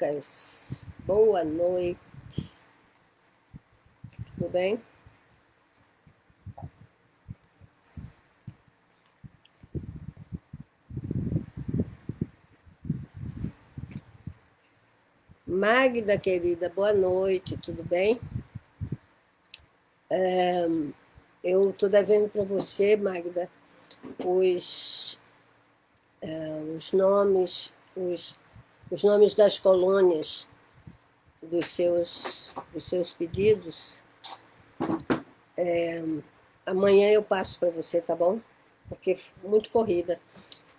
Lucas, boa noite, tudo bem? Magda, querida, boa noite, tudo bem? Eu estou devendo para você, Magda, os, os nomes, os nomes das colônias dos seus pedidos. Amanhã eu passo para você, tá bom? Porque muito corrida.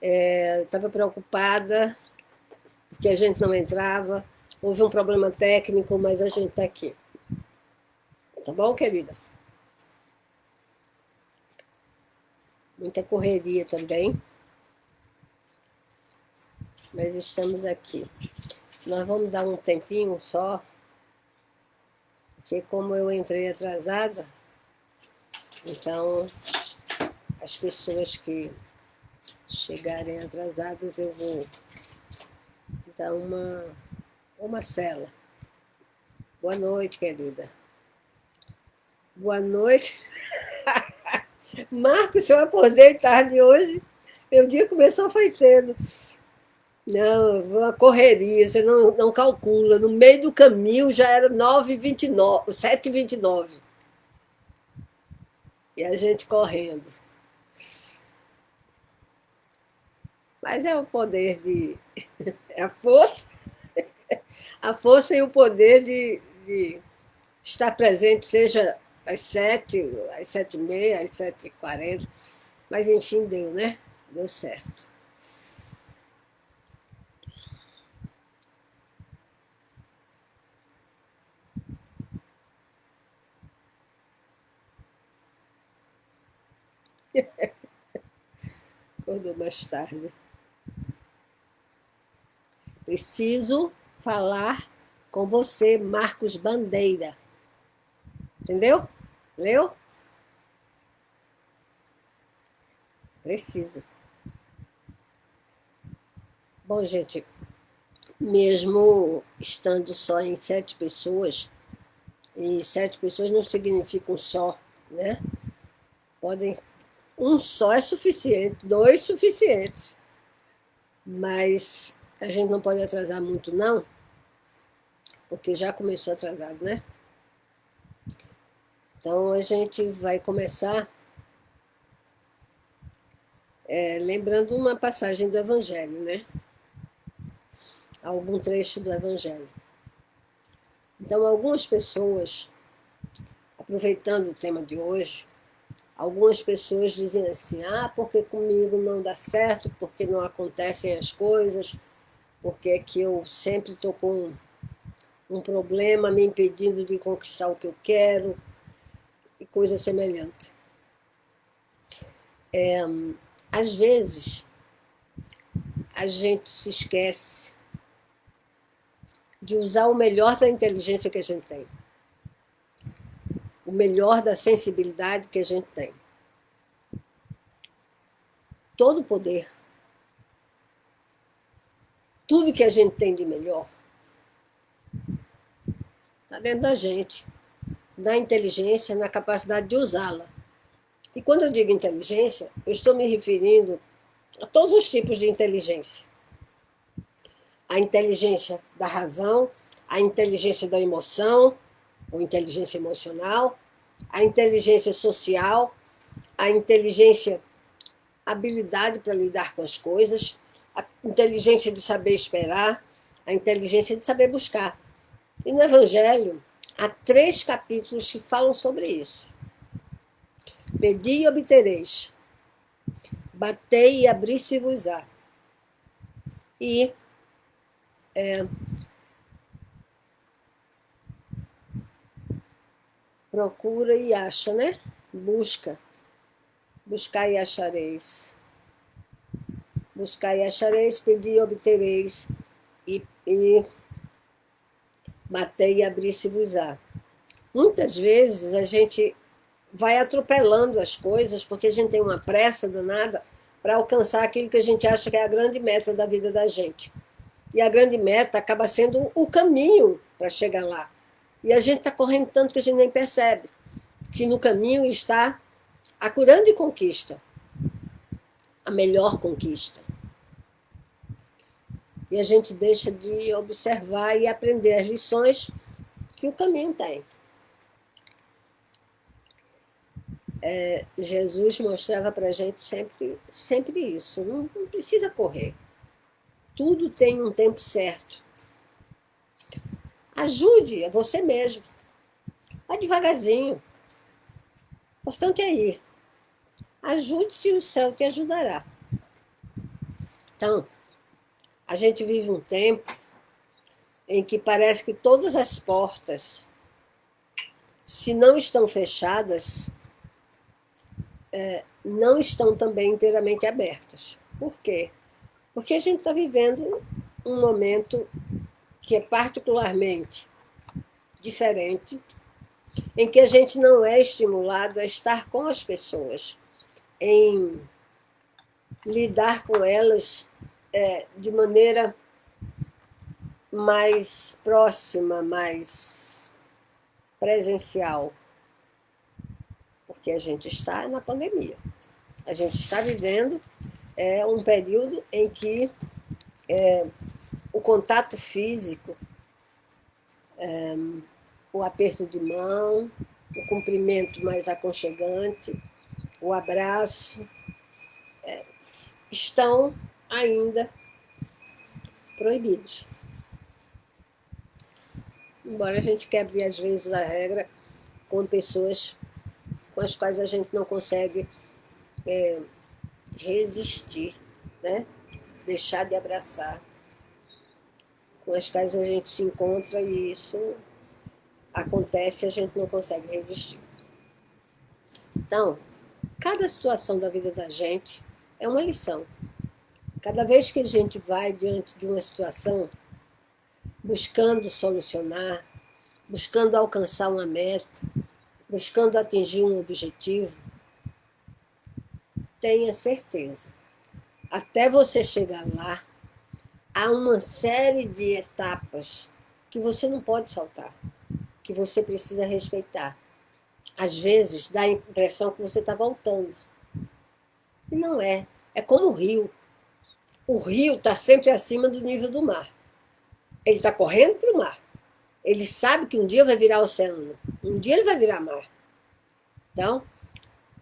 Estava preocupada porque a gente não entrava, houve um problema técnico, mas a gente está aqui. Tá bom, querida? Muita correria também, mas estamos aqui. Nós vamos dar um tempinho só, porque como eu entrei atrasada, então as pessoas que chegarem atrasadas eu vou dar uma cela. Boa noite, querida. Boa noite. Marcos, eu acordei tarde hoje. Meu dia começou foi cedo. Não, uma correria, você não calcula. No meio do caminho já era 9h29, 7h29. E a gente correndo. Mas é o poder de. É a força e o poder de estar presente, seja às 7, às 7h30, às 7h40. Mas enfim, deu, né? Deu certo. Acordou mais tarde. Preciso falar com você, Marcos Bandeira. Entendeu? Leu? Preciso. Bom, gente, mesmo estando só em 7 pessoas, e 7 pessoas não significam só, né? Podem. Um só é suficiente, 2 suficientes. Mas a gente não pode atrasar muito, não, porque já começou atrasado, né? Então a gente vai começar lembrando uma passagem do Evangelho, né? Algum trecho do Evangelho. Então, algumas pessoas, aproveitando o tema de hoje, algumas pessoas dizem assim: ah, porque comigo não dá certo, porque não acontecem as coisas, porque é que eu sempre estou com um problema me impedindo de conquistar o que eu quero, e coisa semelhante. Às vezes, a gente se esquece de usar o melhor da inteligência que a gente tem, o melhor da sensibilidade que a gente tem. Todo o poder, tudo que a gente tem de melhor, está dentro da gente, na inteligência, na capacidade de usá-la. E quando eu digo inteligência, eu estou me referindo a todos os tipos de inteligência. A inteligência da razão, a inteligência da emoção, ou inteligência emocional, a inteligência social, a inteligência, habilidade para lidar com as coisas, a inteligência de saber esperar, a inteligência de saber buscar. E no Evangelho, há 3 capítulos que falam sobre isso. Pedi e obtereis, batei e abri-se-vos-á. E procura e acha, né? Busca. Buscar e achareis. Buscar e achareis, pedi e obtereis. E batei e abri-se-vos-á. Muitas vezes a gente vai atropelando as coisas porque a gente tem uma pressa danada para alcançar aquilo que a gente acha que é a grande meta da vida da gente. E a grande meta acaba sendo o caminho para chegar lá. E a gente está correndo tanto que a gente nem percebe que no caminho está a grande conquista, a melhor conquista. E a gente deixa de observar e aprender as lições que o caminho tem. Jesus mostrava para a gente sempre isso. Não precisa correr. Tudo tem um tempo certo. Ajude a você mesmo. Vá devagarzinho. O importante é ir. Ajude-se e o céu te ajudará. Então, a gente vive um tempo em que parece que todas as portas, se não estão fechadas, não estão também inteiramente abertas. Por quê? Porque a gente está vivendo um momento que é particularmente diferente, em que a gente não é estimulado a estar com as pessoas, em lidar com elas de maneira mais próxima, mais presencial, porque a gente está na pandemia. A gente está vivendo um período em que o contato físico, o aperto de mão, o cumprimento mais aconchegante, o abraço, estão ainda proibidos. Embora a gente quebre, às vezes, a regra com pessoas com as quais a gente não consegue resistir, né? Deixar de abraçar, com as quais a gente se encontra e isso acontece e a gente não consegue resistir. Então, cada situação da vida da gente é uma lição. Cada vez que a gente vai diante de uma situação buscando solucionar, buscando alcançar uma meta, buscando atingir um objetivo, tenha certeza, até você chegar lá, há uma série de etapas que você não pode saltar, que você precisa respeitar. Às vezes dá a impressão que você está voltando. E não é. É como o rio. O rio está sempre acima do nível do mar. Ele está correndo para o mar. Ele sabe que um dia vai virar oceano. Um dia ele vai virar mar. Então,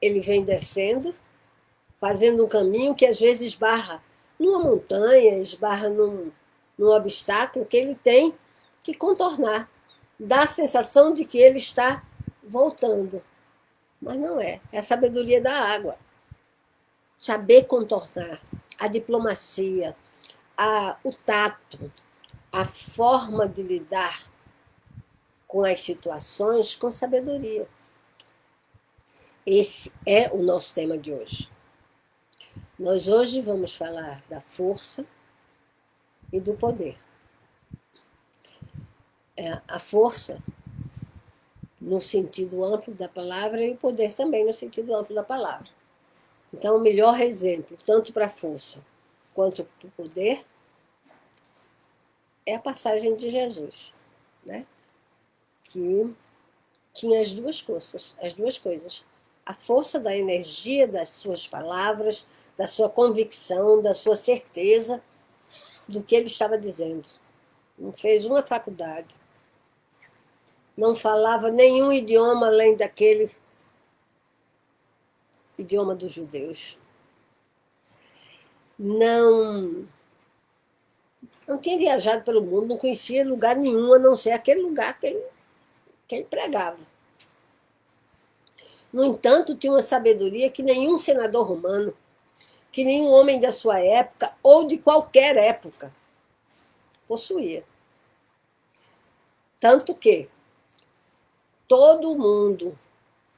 ele vem descendo, fazendo um caminho que às vezes esbarra numa montanha, esbarra num obstáculo que ele tem que contornar. Dá a sensação de que ele está voltando. Mas não é. É a sabedoria da água. Saber contornar. A diplomacia, o tato, a forma de lidar com as situações com sabedoria. Esse é o nosso tema de hoje. Nós hoje vamos falar da força e do poder. A força no sentido amplo da palavra e o poder também no sentido amplo da palavra. Então, o melhor exemplo, tanto para a força quanto para o poder, é a passagem de Jesus, né? Que tinha as duas coisas. A força da energia das suas palavras, da sua convicção, da sua certeza do que ele estava dizendo. Não fez uma faculdade. Não falava nenhum idioma além daquele idioma dos judeus. Não tinha viajado pelo mundo, não conhecia lugar nenhum, a não ser aquele lugar que ele pregava. No entanto, tinha uma sabedoria que nenhum senador romano, que nenhum homem da sua época, ou de qualquer época, possuía. Tanto que todo mundo,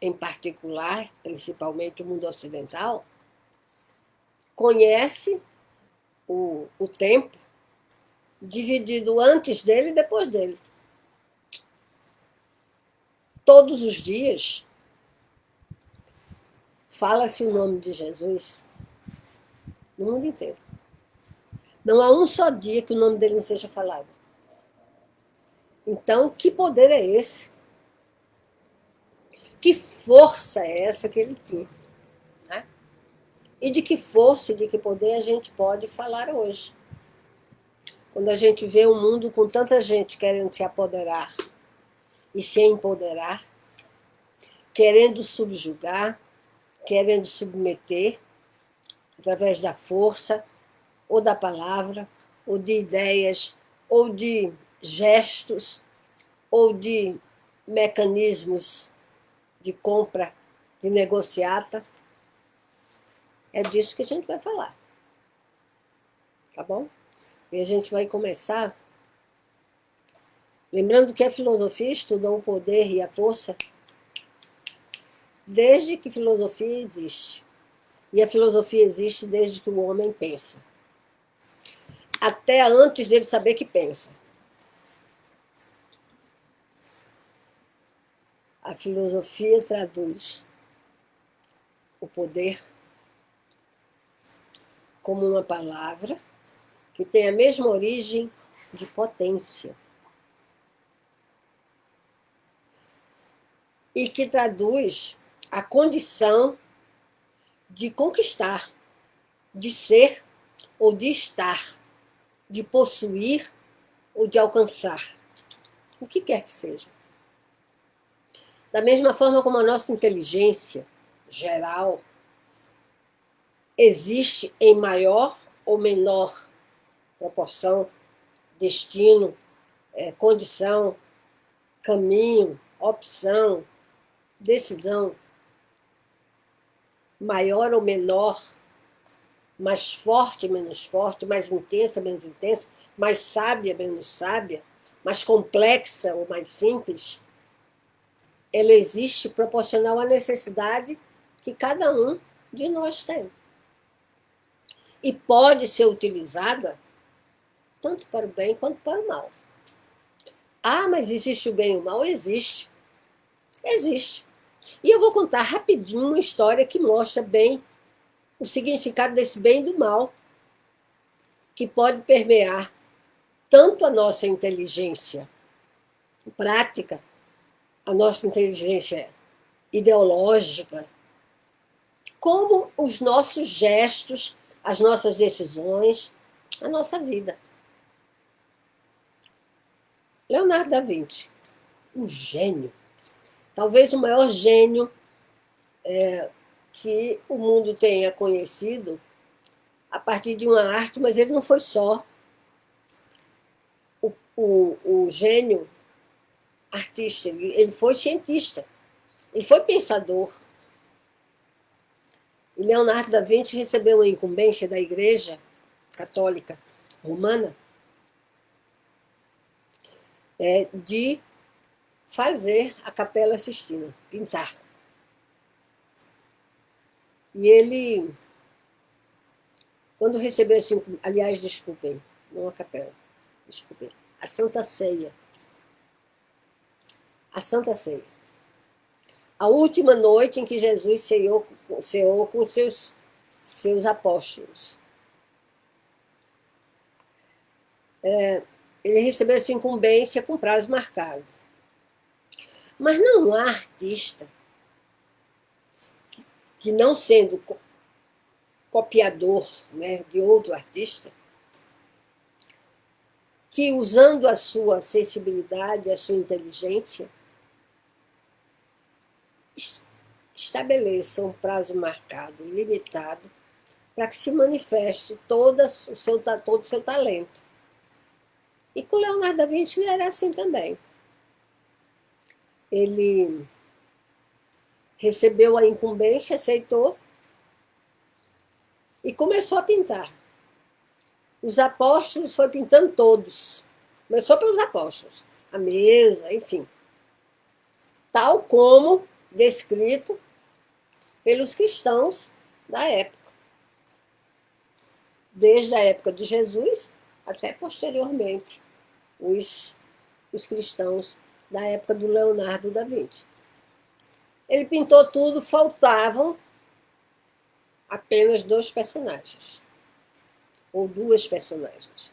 em particular, principalmente o mundo ocidental, conhece o tempo dividido antes dele e depois dele. Todos os dias fala-se o nome de Jesus no mundo inteiro. Não há um só dia que o nome dele não seja falado. Então, que poder é esse? Que força é essa que ele tinha? Né? E de que força e de que poder a gente pode falar hoje? Quando a gente vê um mundo com tanta gente querendo se apoderar e se empoderar, querendo subjugar, querendo submeter, através da força, ou da palavra, ou de ideias, ou de gestos, ou de mecanismos de compra, de negociata. É disso que a gente vai falar. Tá bom? E a gente vai começar lembrando que a filosofia estuda o poder e a força desde que filosofia existe. E a filosofia existe desde que o homem pensa. Até antes dele saber que pensa. A filosofia traduz o poder como uma palavra que tem a mesma origem de potência. E que traduz a condição de conquistar, de ser ou de estar, de possuir ou de alcançar, o que quer que seja. Da mesma forma como a nossa inteligência geral existe em maior ou menor proporção, destino, condição, caminho, opção, decisão, maior ou menor, mais forte, menos forte, mais intensa, menos intensa, mais sábia, menos sábia, mais complexa ou mais simples, ela existe proporcional à necessidade que cada um de nós tem. E pode ser utilizada tanto para o bem quanto para o mal. Ah, mas existe o bem e o mal? Existe. Existe. E eu vou contar rapidinho uma história que mostra bem o significado desse bem e do mal, que pode permear tanto a nossa inteligência prática, a nossa inteligência ideológica, como os nossos gestos, as nossas decisões, a nossa vida. Leonardo da Vinci, um gênio, talvez o maior gênio que o mundo tenha conhecido a partir de uma arte, mas ele não foi só o gênio artista, ele foi cientista, ele foi pensador. E Leonardo da Vinci recebeu uma incumbência da Igreja Católica Romana de fazer a Capela Sistina, pintar. E ele, quando recebeu assim, aliás, desculpem, não a capela, desculpem, a Santa Ceia. A Santa Ceia. A última noite em que Jesus ceou com seus apóstolos. Ele recebeu essa incumbência com prazo marcado. Mas não há artista que não sendo copiador, né, de outro artista, que usando a sua sensibilidade, a sua inteligência, estabeleça um prazo marcado, limitado, para que se manifeste todo o seu talento. E com Leonardo da Vinci era assim também. Ele recebeu a incumbência, aceitou e começou a pintar. Os apóstolos foi pintando todos. Começou pelos apóstolos. A mesa, enfim. Tal como descrito pelos cristãos da época. Desde a época de Jesus até posteriormente os cristãos da época do Leonardo da Vinci. Ele pintou tudo, faltavam apenas 2 personagens. ou duas personagens.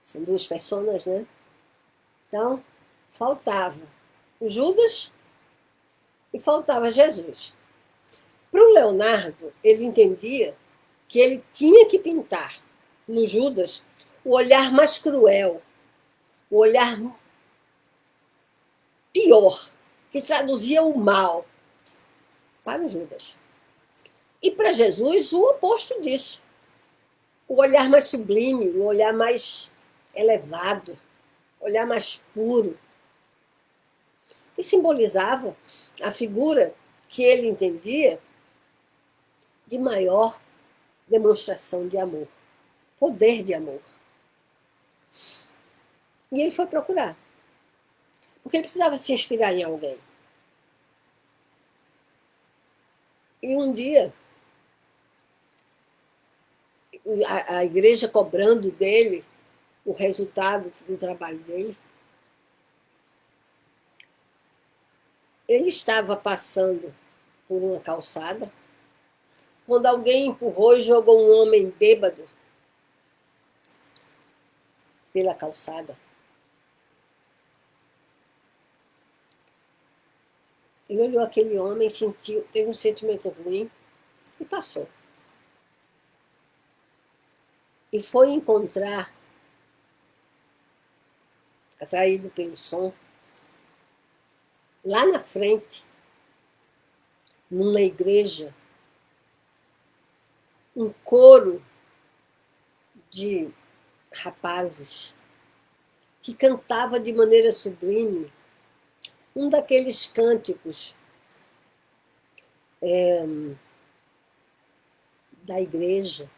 São duas personas, né? Então, faltava o Judas e faltava Jesus. Para o Leonardo, ele entendia que ele tinha que pintar no Judas o olhar mais cruel, o olhar pior, que traduzia o mal para o Judas. E para Jesus, o oposto disso. O olhar mais sublime, o olhar mais elevado, o olhar mais puro, que simbolizava a figura que ele entendia de maior demonstração de amor, poder de amor. E ele foi procurar, porque ele precisava se inspirar em alguém. E um dia, a igreja cobrando dele o resultado do trabalho dele, ele estava passando por uma calçada, quando alguém empurrou e jogou um homem bêbado pela calçada. Ele olhou aquele homem, sentiu, teve um sentimento ruim e passou. E foi encontrar, atraído pelo som, lá na frente, numa igreja, um coro de rapazes que cantava de maneira sublime um daqueles cânticos da igreja,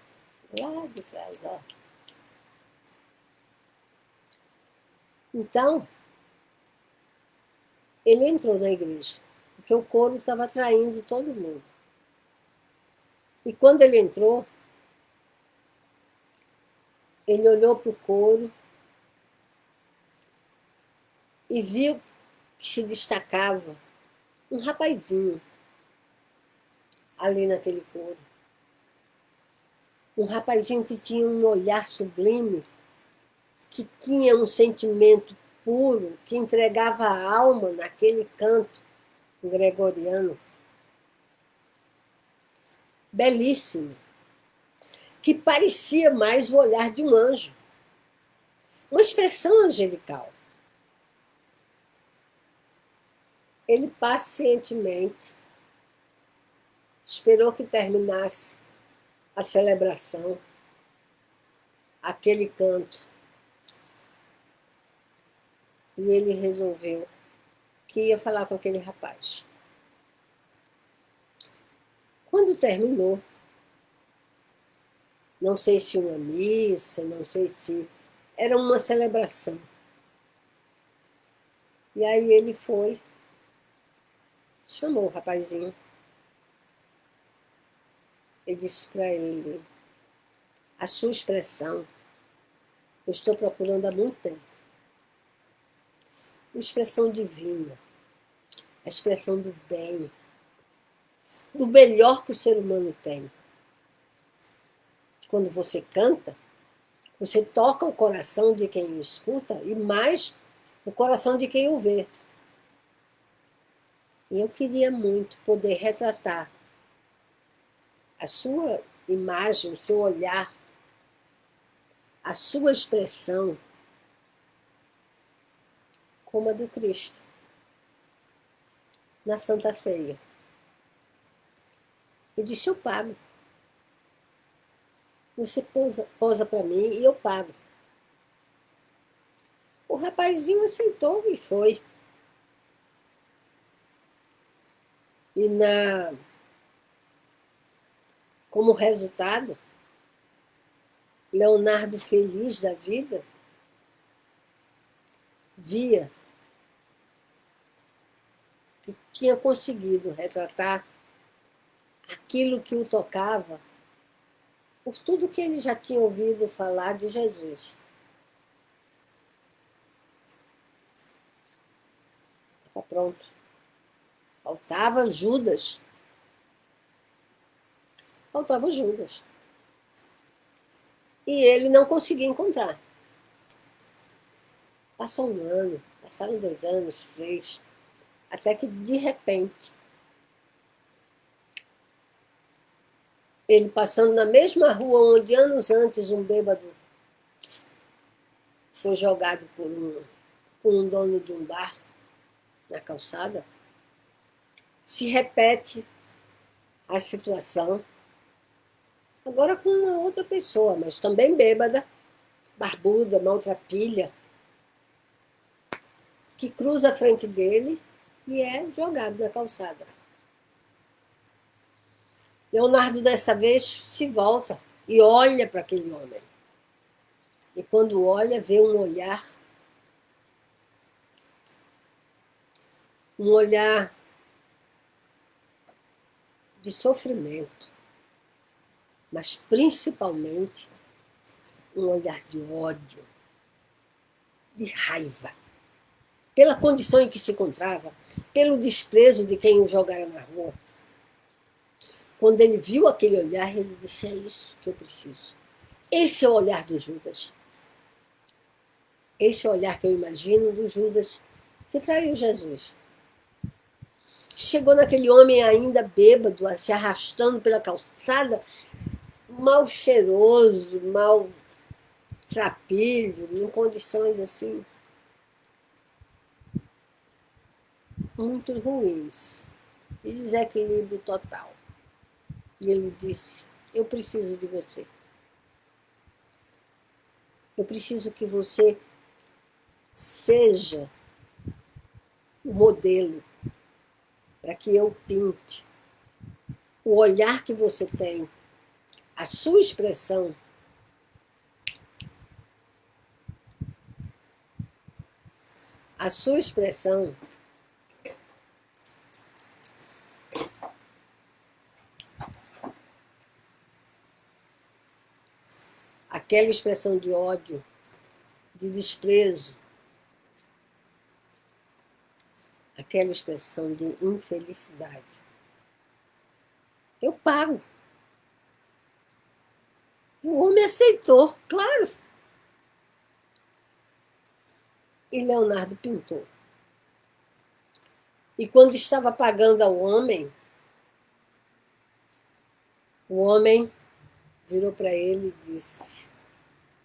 lá de trás, ó. Então, ele entrou na igreja, porque o coro estava atraindo todo mundo. E quando ele entrou, ele olhou para o coro e viu que se destacava um rapazinho ali naquele coro. Um rapazinho que tinha um olhar sublime, que tinha um sentimento puro, que entregava a alma naquele canto gregoriano. Belíssimo, que parecia mais o olhar de um anjo, uma expressão angelical. Ele pacientemente esperou que terminasse a celebração, aquele canto, e ele resolveu que ia falar com aquele rapaz. Quando terminou, não sei se uma missa, não sei se era uma celebração. E aí ele foi, chamou o rapazinho. Ele disse para ele: a sua expressão, eu estou procurando há muito tempo. Uma expressão divina, a expressão do bem, do melhor que o ser humano tem. Quando você canta, você toca o coração de quem o escuta e mais o coração de quem o vê. E eu queria muito poder retratar a sua imagem, o seu olhar, a sua expressão como a do Cristo, na Santa Ceia. E disse: eu pago. Você posa para mim e eu pago. O rapazinho aceitou e foi. E como resultado, Leonardo, feliz da vida, via que tinha conseguido retratar aquilo que o tocava por tudo que ele já tinha ouvido falar de Jesus. Está pronto. Faltava Judas. Faltava Judas. E ele não conseguia encontrar. Passou um ano, passaram 2 anos, 3, até que, de repente, ele passando na mesma rua onde anos antes um bêbado foi jogado por um dono de um bar na calçada, se repete a situação, agora com uma outra pessoa, mas também bêbada, barbuda, maltrapilha, que cruza a frente dele e é jogado na calçada. Leonardo, dessa vez, se volta e olha para aquele homem. E quando olha, vê um olhar de sofrimento, mas principalmente um olhar de ódio, de raiva, pela condição em que se encontrava, pelo desprezo de quem o jogara na rua. Quando ele viu aquele olhar, ele disse: é isso que eu preciso. Esse é o olhar do Judas. Esse é o olhar que eu imagino do Judas que traiu Jesus. Chegou naquele homem ainda bêbado, se arrastando pela calçada, mal cheiroso, mal trapilho, em condições assim muito ruins, de desequilíbrio total. E ele disse: eu preciso de você. Eu preciso que você seja o modelo para que eu pinte. O olhar que você tem, a sua expressão, aquela expressão de ódio, de desprezo, aquela expressão de infelicidade. Eu pago. O homem aceitou, claro. E Leonardo pintou. E quando estava pagando ao homem, o homem virou para ele e disse: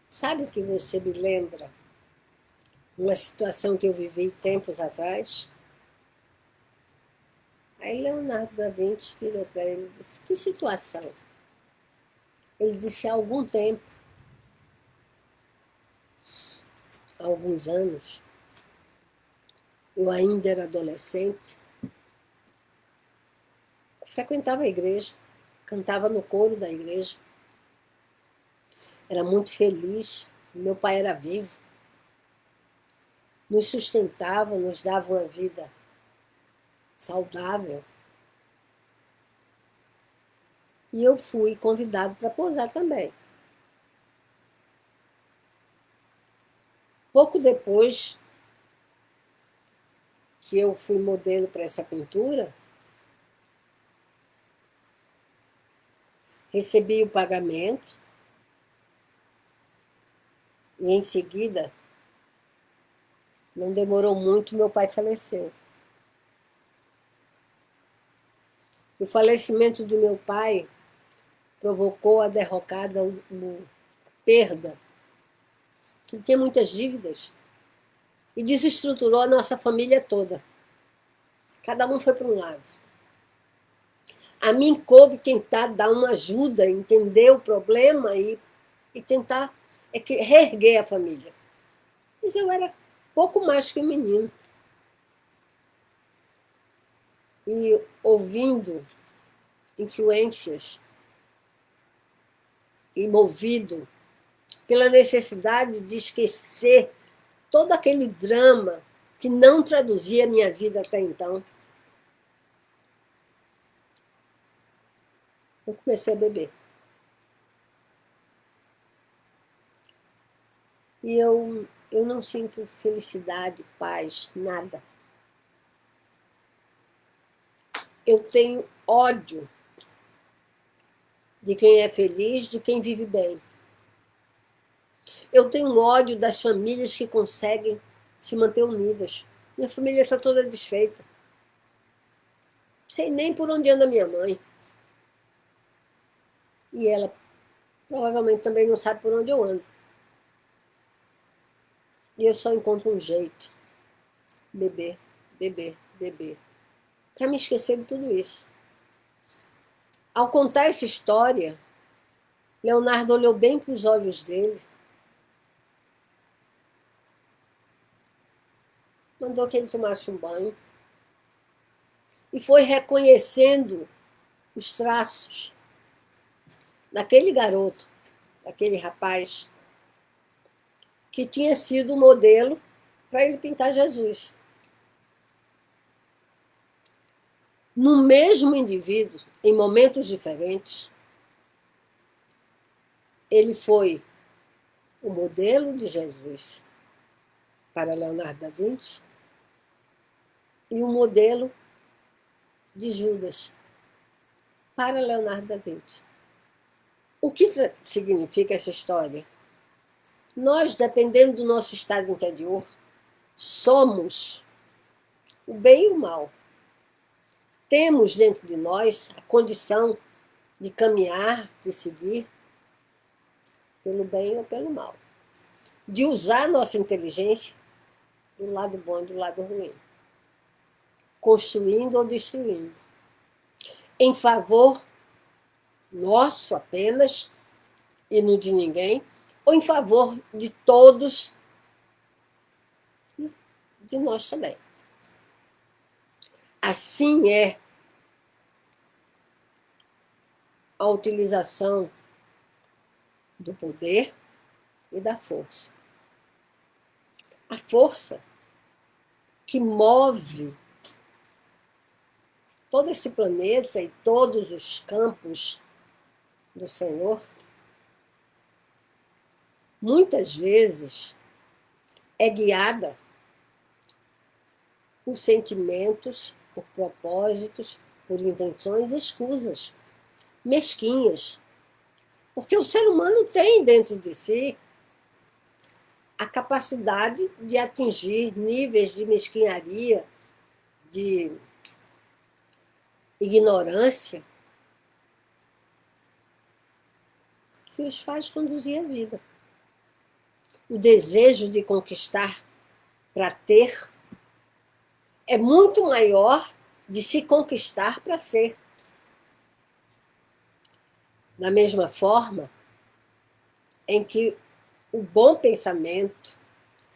sabe o que você me lembra? Uma situação que eu vivi tempos atrás. Aí Leonardo da Vinci virou para ele e disse: que situação? Ele disse: há algum tempo, há alguns anos, eu ainda era adolescente, frequentava a igreja, cantava no coro da igreja, era muito feliz, meu pai era vivo, nos sustentava, nos dava uma vida saudável. E eu fui convidado para posar também. Pouco depois que eu fui modelo para essa pintura, recebi o pagamento e, em seguida, não demorou muito, meu pai faleceu. O falecimento do meu pai provocou a derrocada, a perda, que tinha muitas dívidas, e desestruturou a nossa família toda. Cada um foi para um lado. A mim coube tentar dar uma ajuda, entender o problema e tentar reerguer a família. Mas eu era pouco mais que um menino. E ouvindo influências e movido pela necessidade de esquecer todo aquele drama que não traduzia a minha vida até então, eu comecei a beber. E eu não sinto felicidade, paz, nada. Eu tenho ódio de quem é feliz, de quem vive bem. Eu tenho ódio das famílias que conseguem se manter unidas. Minha família está toda desfeita. Sei nem por onde anda minha mãe. E ela provavelmente também não sabe por onde eu ando. E eu só encontro um jeito. Beber, beber, beber. Para me esquecer de tudo isso. Ao contar essa história, Leonardo olhou bem para os olhos dele, mandou que ele tomasse um banho e foi reconhecendo os traços daquele garoto, daquele rapaz, que tinha sido o modelo para ele pintar Jesus. No mesmo indivíduo, em momentos diferentes, ele foi o modelo de Jesus para Leonardo da Vinci e o modelo de Judas para Leonardo da Vinci. O que significa essa história? Nós, dependendo do nosso estado interior, somos o bem e o mal. Temos dentro de nós a condição de caminhar, de seguir pelo bem ou pelo mal. De usar a nossa inteligência do lado bom e do lado ruim. Construindo ou destruindo. Em favor nosso apenas e no de ninguém, ou em favor de todos, de nós também. Assim é a utilização do poder e da força. A força que move todo esse planeta e todos os campos do Senhor, muitas vezes é guiada por sentimentos, por propósitos, por intenções escusas, mesquinhas. Porque o ser humano tem dentro de si a capacidade de atingir níveis de mesquinharia, de ignorância, que os faz conduzir a vida. O desejo de conquistar para ter é muito maior de se conquistar para ser. Da mesma forma em que o bom pensamento,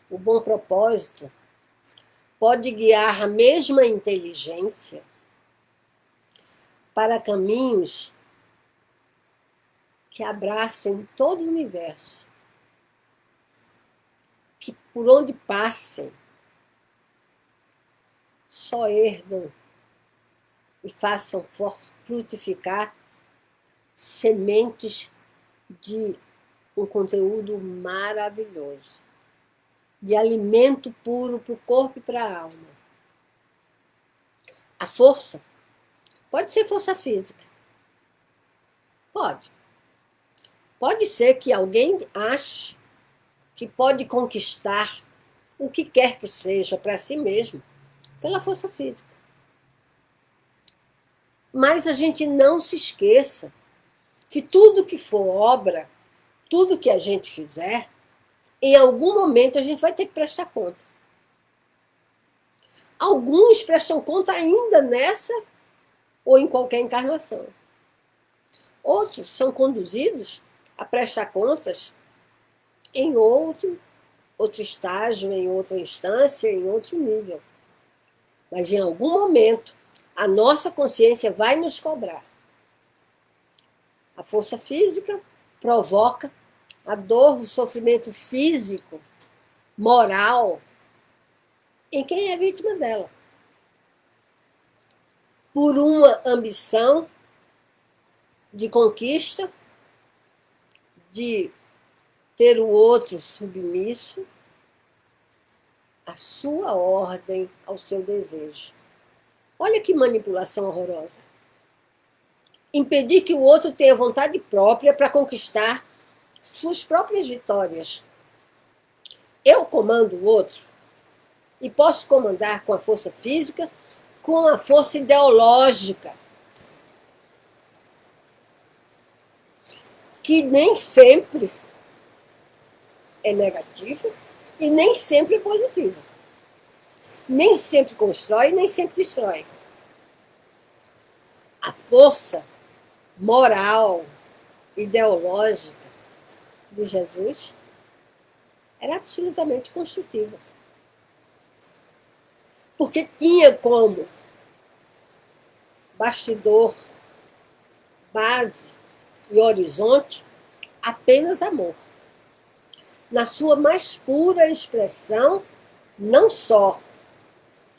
o bom propósito, pode guiar a mesma inteligência para caminhos que abracem todo o universo, que por onde passem só ergam e façam frutificar sementes de um conteúdo maravilhoso, de alimento puro para o corpo e para a alma. A força pode ser força física. Pode. Pode ser que alguém ache que pode conquistar o que quer que seja para si mesmo pela força física. Mas a gente não se esqueça que tudo que for obra, tudo que a gente fizer, em algum momento a gente vai ter que prestar conta. Alguns prestam conta ainda nessa ou em qualquer encarnação. Outros são conduzidos a prestar contas em outro estágio, em outra instância, em outro nível. Mas em algum momento a nossa consciência vai nos cobrar. A força física provoca a dor, o sofrimento físico, moral, em quem é vítima dela. Por uma ambição de conquista, de ter o outro submisso à sua ordem, ao seu desejo. Olha que manipulação horrorosa. Impedir que o outro tenha vontade própria para conquistar suas próprias vitórias. Eu comando o outro e posso comandar com a força física, com a força ideológica, que nem sempre é negativa e nem sempre é positiva. Nem sempre constrói, nem sempre destrói. A força moral, ideológica de Jesus era absolutamente construtiva. Porque tinha como bastidor, base e horizonte apenas amor. Na sua mais pura expressão, não só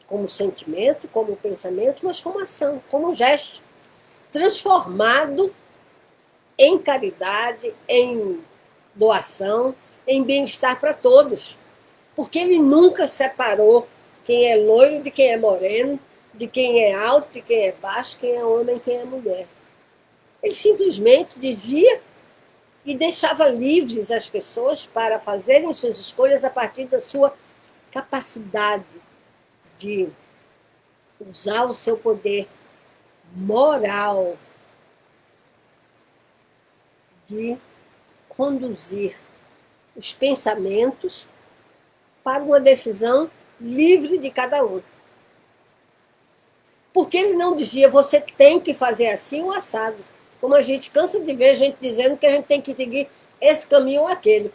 como sentimento, como pensamento, mas como ação, como gesto, transformado em caridade, em doação, em bem-estar para todos. Porque ele nunca separou quem é loiro de quem é moreno, de quem é alto, de quem é baixo, quem é homem, quem é mulher. Ele simplesmente dizia e deixava livres as pessoas para fazerem suas escolhas a partir da sua capacidade de usar o seu poder moral, de conduzir os pensamentos para uma decisão livre de cada um. Porque ele não dizia, você tem que fazer assim ou assado. Como a gente cansa de ver gente dizendo que a gente tem que seguir esse caminho ou aquele.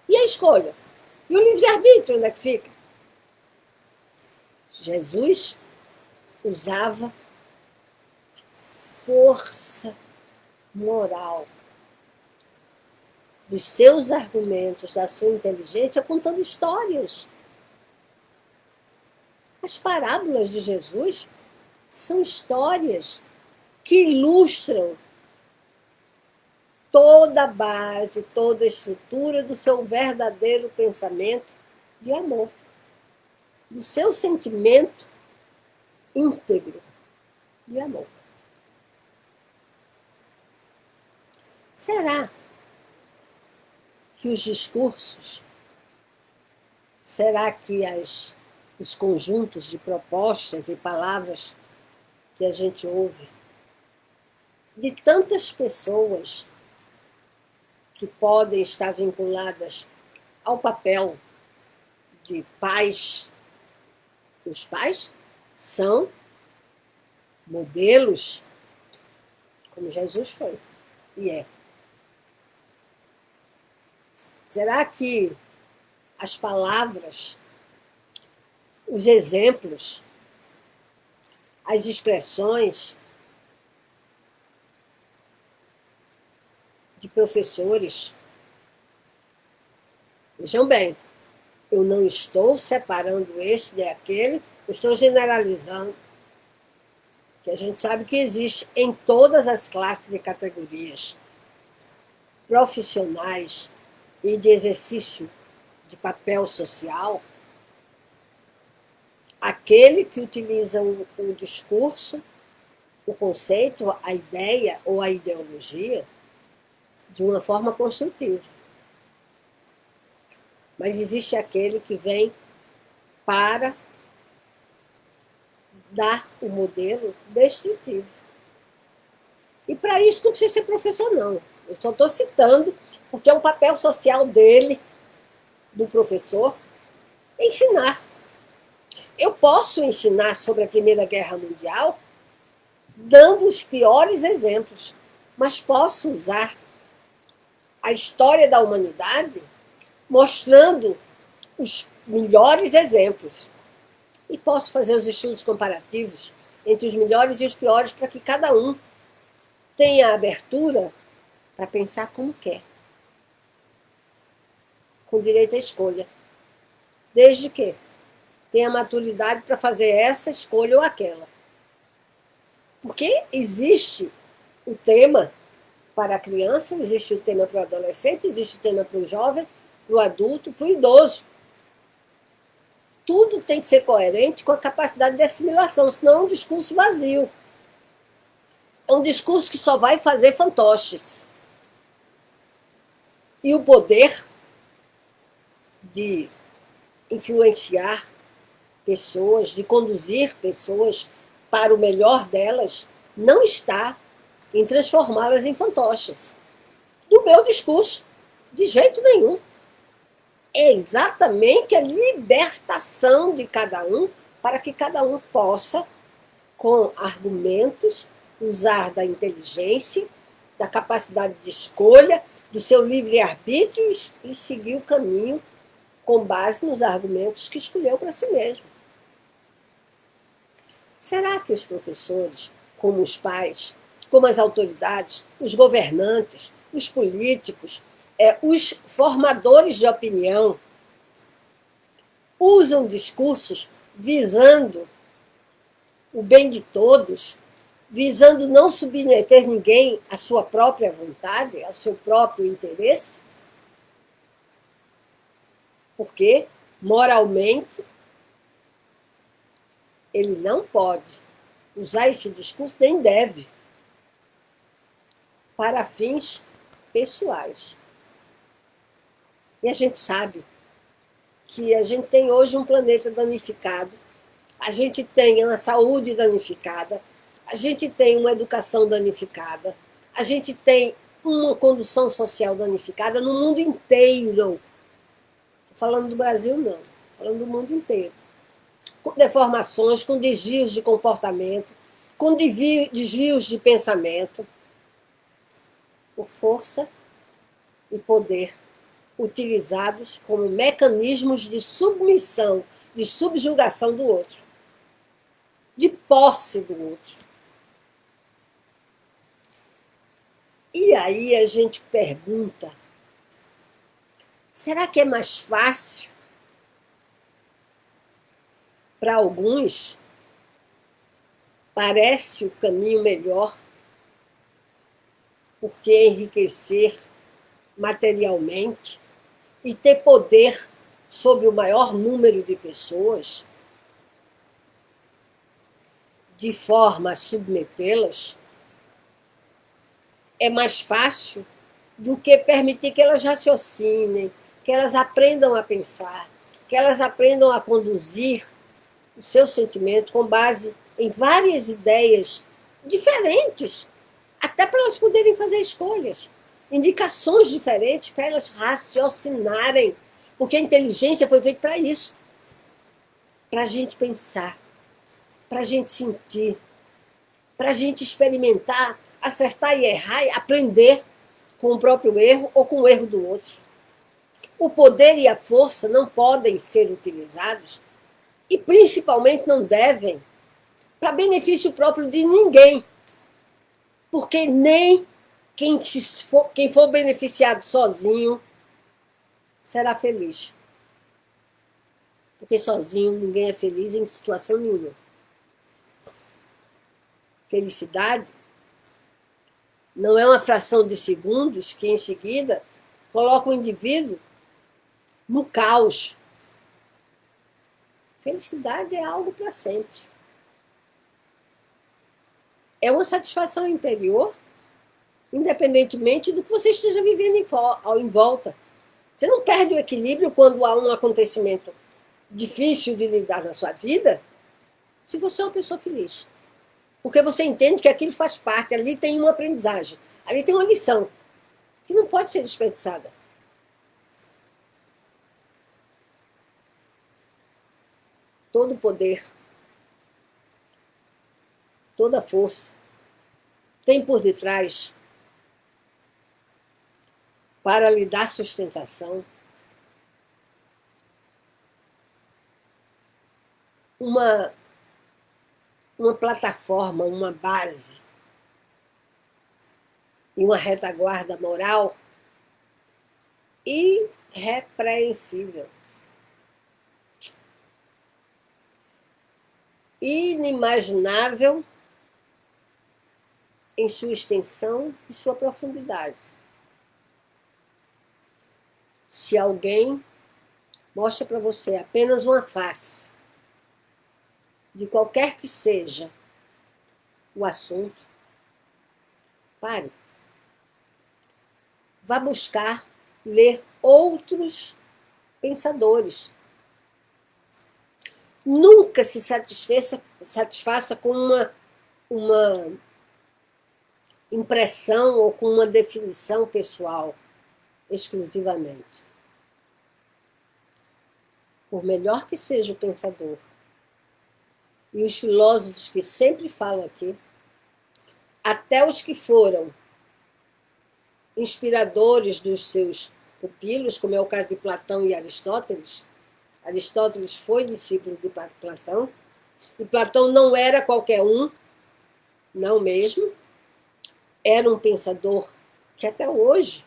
E a escolha? E o livre-arbítrio, onde é que fica? Jesus usava força moral dos seus argumentos, da sua inteligência, contando histórias. As parábolas de Jesus são histórias que ilustram toda a base, toda a estrutura do seu verdadeiro pensamento de amor, do seu sentimento íntegro de amor. Será que os discursos, será que os conjuntos de propostas e palavras que a gente ouve de tantas pessoas que podem estar vinculadas ao papel de pais, os pais são modelos, como Jesus foi e é. Será que as palavras, os exemplos, as expressões de professores, vejam bem, eu não estou separando este de aquele, eu estou generalizando, que a gente sabe que existe em todas as classes e categorias profissionais e de exercício de papel social, aquele que utiliza o discurso, o conceito, a ideia ou a ideologia de uma forma construtiva. Mas existe aquele que vem para dar o modelo destrutivo. E para isso não precisa ser professor, não. Eu só estou citando, porque é um papel social dele, do professor, ensinar. Eu posso ensinar sobre a Primeira Guerra Mundial dando os piores exemplos, mas posso usar a história da humanidade mostrando os melhores exemplos. E posso fazer os estudos comparativos entre os melhores e os piores para que cada um tenha abertura para pensar como quer, com direito à escolha, desde que tenha maturidade para fazer essa escolha ou aquela. Porque existe o tema para a criança, existe o tema para o adolescente, existe o tema para o jovem, para o adulto, para o idoso. Tudo tem que ser coerente com a capacidade de assimilação, senão é um discurso vazio. É um discurso que só vai fazer fantoches. E o poder de influenciar pessoas, de conduzir pessoas para o melhor delas, não está em transformá-las em fantoches. Do meu discurso, de jeito nenhum. É exatamente a libertação de cada um para que cada um possa, com argumentos, usar da inteligência, da capacidade de escolha, do seu livre-arbítrio e seguir o caminho com base nos argumentos que escolheu para si mesmo. Será que os professores, como os pais, como as autoridades, os governantes, os políticos, os formadores de opinião, usam discursos visando o bem de todos, visando não submeter ninguém à sua própria vontade, ao seu próprio interesse? Porque, moralmente, ele não pode usar esse discurso, nem deve, para fins pessoais. E a gente sabe que a gente tem hoje um planeta danificado, a gente tem uma saúde danificada, a gente tem uma educação danificada, a gente tem uma condução social danificada no mundo inteiro. Falando do Brasil, não. Falando do mundo inteiro. Com deformações, com desvios de comportamento, com desvios de pensamento, por força e poder utilizados como mecanismos de submissão, de subjugação do outro, de posse do outro. E aí a gente pergunta, será que é mais fácil para alguns? Parece o caminho melhor, porque enriquecer materialmente e ter poder sobre o maior número de pessoas, de forma a submetê-las, é mais fácil do que permitir que elas raciocinem, que elas aprendam a pensar, que elas aprendam a conduzir os seus sentimentos com base em várias ideias diferentes, até para elas poderem fazer escolhas, indicações diferentes para elas raciocinarem, porque a inteligência foi feita para isso, para a gente pensar, para a gente sentir, para a gente experimentar, acertar e errar, e aprender com o próprio erro ou com o erro do outro. O poder e a força não podem ser utilizados, e principalmente não devem, para benefício próprio de ninguém. Porque nem quem for beneficiado sozinho será feliz. Porque sozinho ninguém é feliz em situação nenhuma. Felicidade não é uma fração de segundos que, em seguida, coloca o indivíduo no caos. Felicidade é algo para sempre. É uma satisfação interior, independentemente do que você esteja vivendo em volta. Você não perde o equilíbrio quando há um acontecimento difícil de lidar na sua vida, se você é uma pessoa feliz. Porque você entende que aquilo faz parte, ali tem uma aprendizagem, ali tem uma lição, que não pode ser desperdiçada. Todo poder, toda força, tem por detrás, para lhe dar sustentação, uma plataforma, uma base e uma retaguarda moral irrepreensível. Inimaginável em sua extensão e sua profundidade. Se alguém mostra para você apenas uma face, de qualquer que seja o assunto, pare. Vá buscar ler outros pensadores, nunca se satisfaça com uma impressão ou com uma definição pessoal exclusivamente. Por melhor que seja o pensador, e os filósofos que sempre falam aqui, até os que foram inspiradores dos seus pupilos, como é o caso de Platão e Aristóteles. Aristóteles foi discípulo de Platão, e Platão não era qualquer um, não mesmo, era um pensador que até hoje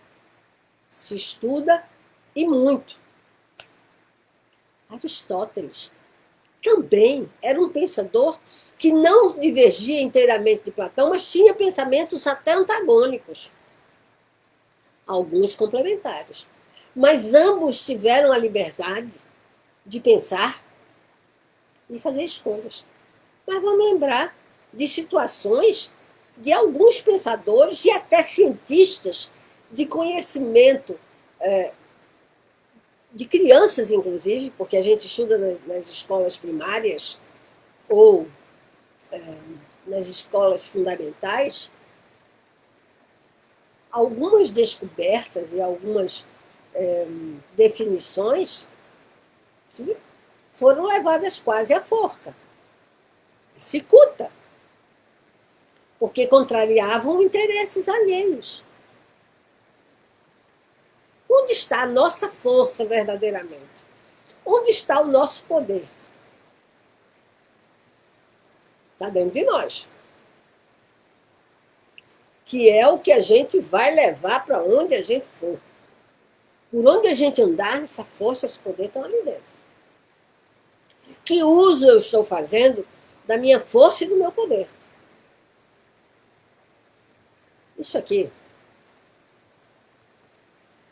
se estuda e muito. Aristóteles também era um pensador que não divergia inteiramente de Platão, mas tinha pensamentos até antagônicos, alguns complementares. Mas ambos tiveram a liberdade de pensar e fazer escolhas. Mas vamos lembrar de situações de alguns pensadores e até cientistas de conhecimento, de crianças, inclusive, porque a gente estuda nas escolas primárias ou nas escolas fundamentais, algumas descobertas e algumas definições que foram levadas quase à forca, cicuta, porque contrariavam interesses alheios. Onde está a nossa força verdadeiramente? Onde está o nosso poder? Está dentro de nós. Que é o que a gente vai levar para onde a gente for. Por onde a gente andar, essa força, esse poder estão ali dentro. Que uso eu estou fazendo da minha força e do meu poder? Isso aqui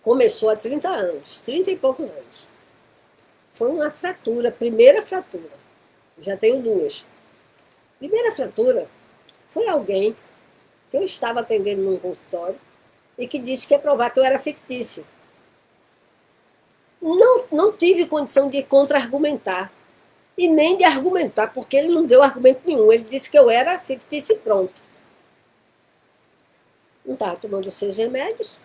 começou há 30 anos, 30 e poucos anos. Foi uma fratura, primeira fratura. Já tenho duas. Primeira fratura foi alguém que eu estava atendendo num consultório e que disse que ia provar que eu era fictícia. Não tive condição de contra-argumentar e nem de argumentar, porque ele não deu argumento nenhum. Ele disse que eu era fictícia e pronto. Não estava tomando seus remédios,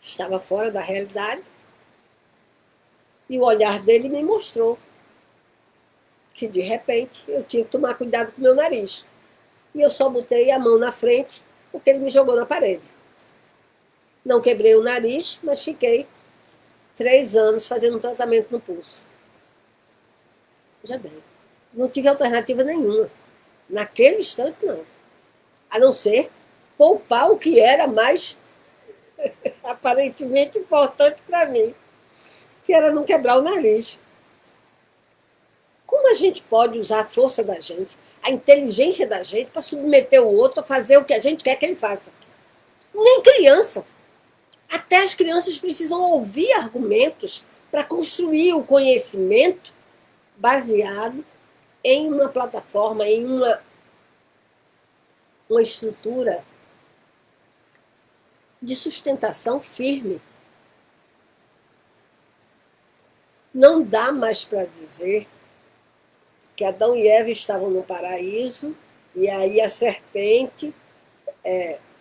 estava fora da realidade, e o olhar dele me mostrou que, de repente, eu tinha que tomar cuidado com o meu nariz. E eu só botei a mão na frente porque ele me jogou na parede. Não quebrei o nariz, mas fiquei 3 anos fazendo um tratamento no pulso. Já bem, não tive alternativa nenhuma. Naquele instante, não. A não ser poupar o que era mais aparentemente importante para mim, que era não quebrar o nariz. Como a gente pode usar a força da gente, a inteligência da gente, para submeter o outro a fazer o que a gente quer que ele faça? Nem criança. Até as crianças precisam ouvir argumentos para construir o conhecimento baseado em uma plataforma, em uma estrutura de sustentação firme. Não dá mais para dizer que Adão e Eva estavam no paraíso e aí a serpente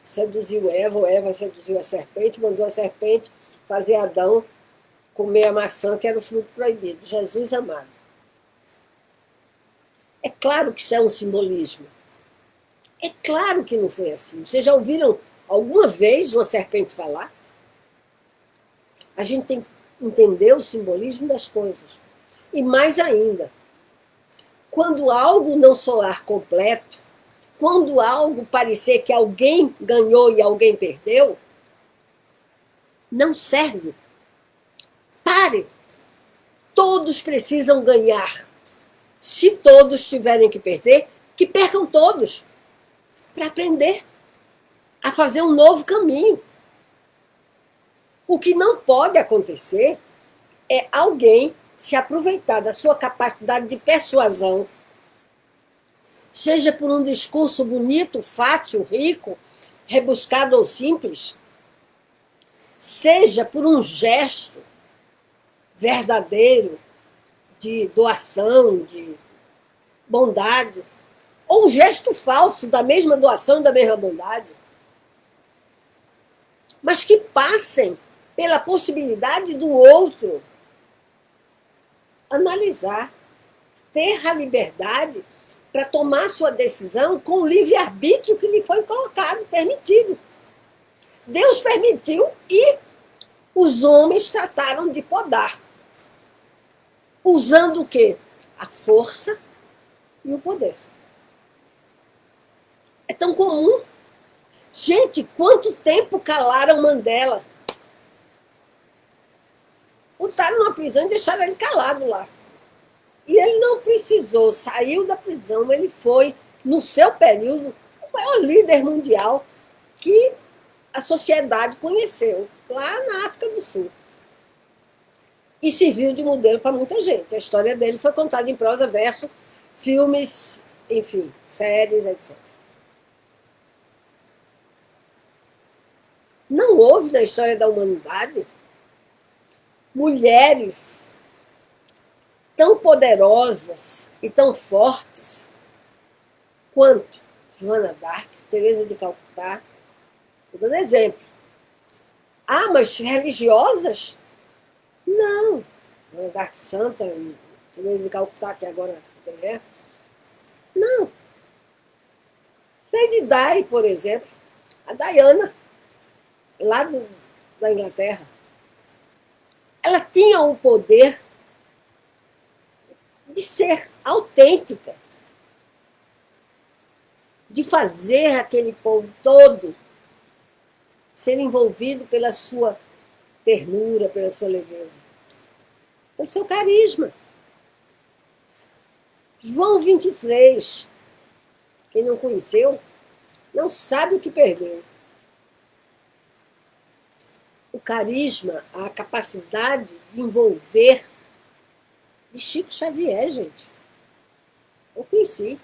seduziu Eva, ou Eva seduziu a serpente, mandou a serpente fazer Adão comer a maçã, que era o fruto proibido. Jesus amado. É claro que isso é um simbolismo. É claro que não foi assim. Vocês já ouviram alguma vez uma serpente falar? A gente tem que entender o simbolismo das coisas. E mais ainda, quando algo não soar completo, quando algo parecer que alguém ganhou e alguém perdeu, não serve. Pare. Todos precisam ganhar. Se todos tiverem que perder, que percam todos, para aprender a fazer um novo caminho. O que não pode acontecer é alguém se aproveitar da sua capacidade de persuasão, seja por um discurso bonito, fácil, rico, rebuscado ou simples, seja por um gesto verdadeiro, de doação, de bondade, ou um gesto falso da mesma doação, da mesma bondade, mas que passem pela possibilidade do outro analisar, ter a liberdade para tomar sua decisão com o livre-arbítrio que lhe foi colocado, permitido. Deus permitiu e os homens trataram de podar, usando o quê? A força e o poder. É tão comum. Gente, quanto tempo calaram Mandela? Botaram numa prisão e deixaram ele calado lá. E ele não precisou, saiu da prisão, ele foi, no seu período, o maior líder mundial que a sociedade conheceu, lá na África do Sul. E serviu de modelo para muita gente. A história dele foi contada em prosa, verso, filmes, enfim, séries, etc. Não houve na história da humanidade mulheres tão poderosas e tão fortes quanto Joana d'Arc, Teresa de Calcutá. Estou dando exemplo. Ah, mas religiosas? Não. Joana d'Arc santa, Teresa de Calcutá, que agora é. Não. Lady Di, por exemplo, a Diana, lá da Inglaterra, ela tinha o poder de ser autêntica, de fazer aquele povo todo ser envolvido pela sua ternura, pela sua leveza, pelo seu carisma. João 23, quem não conheceu, não sabe o que perdeu. O carisma, a capacidade de envolver de Chico Xavier, gente. Eu conheci.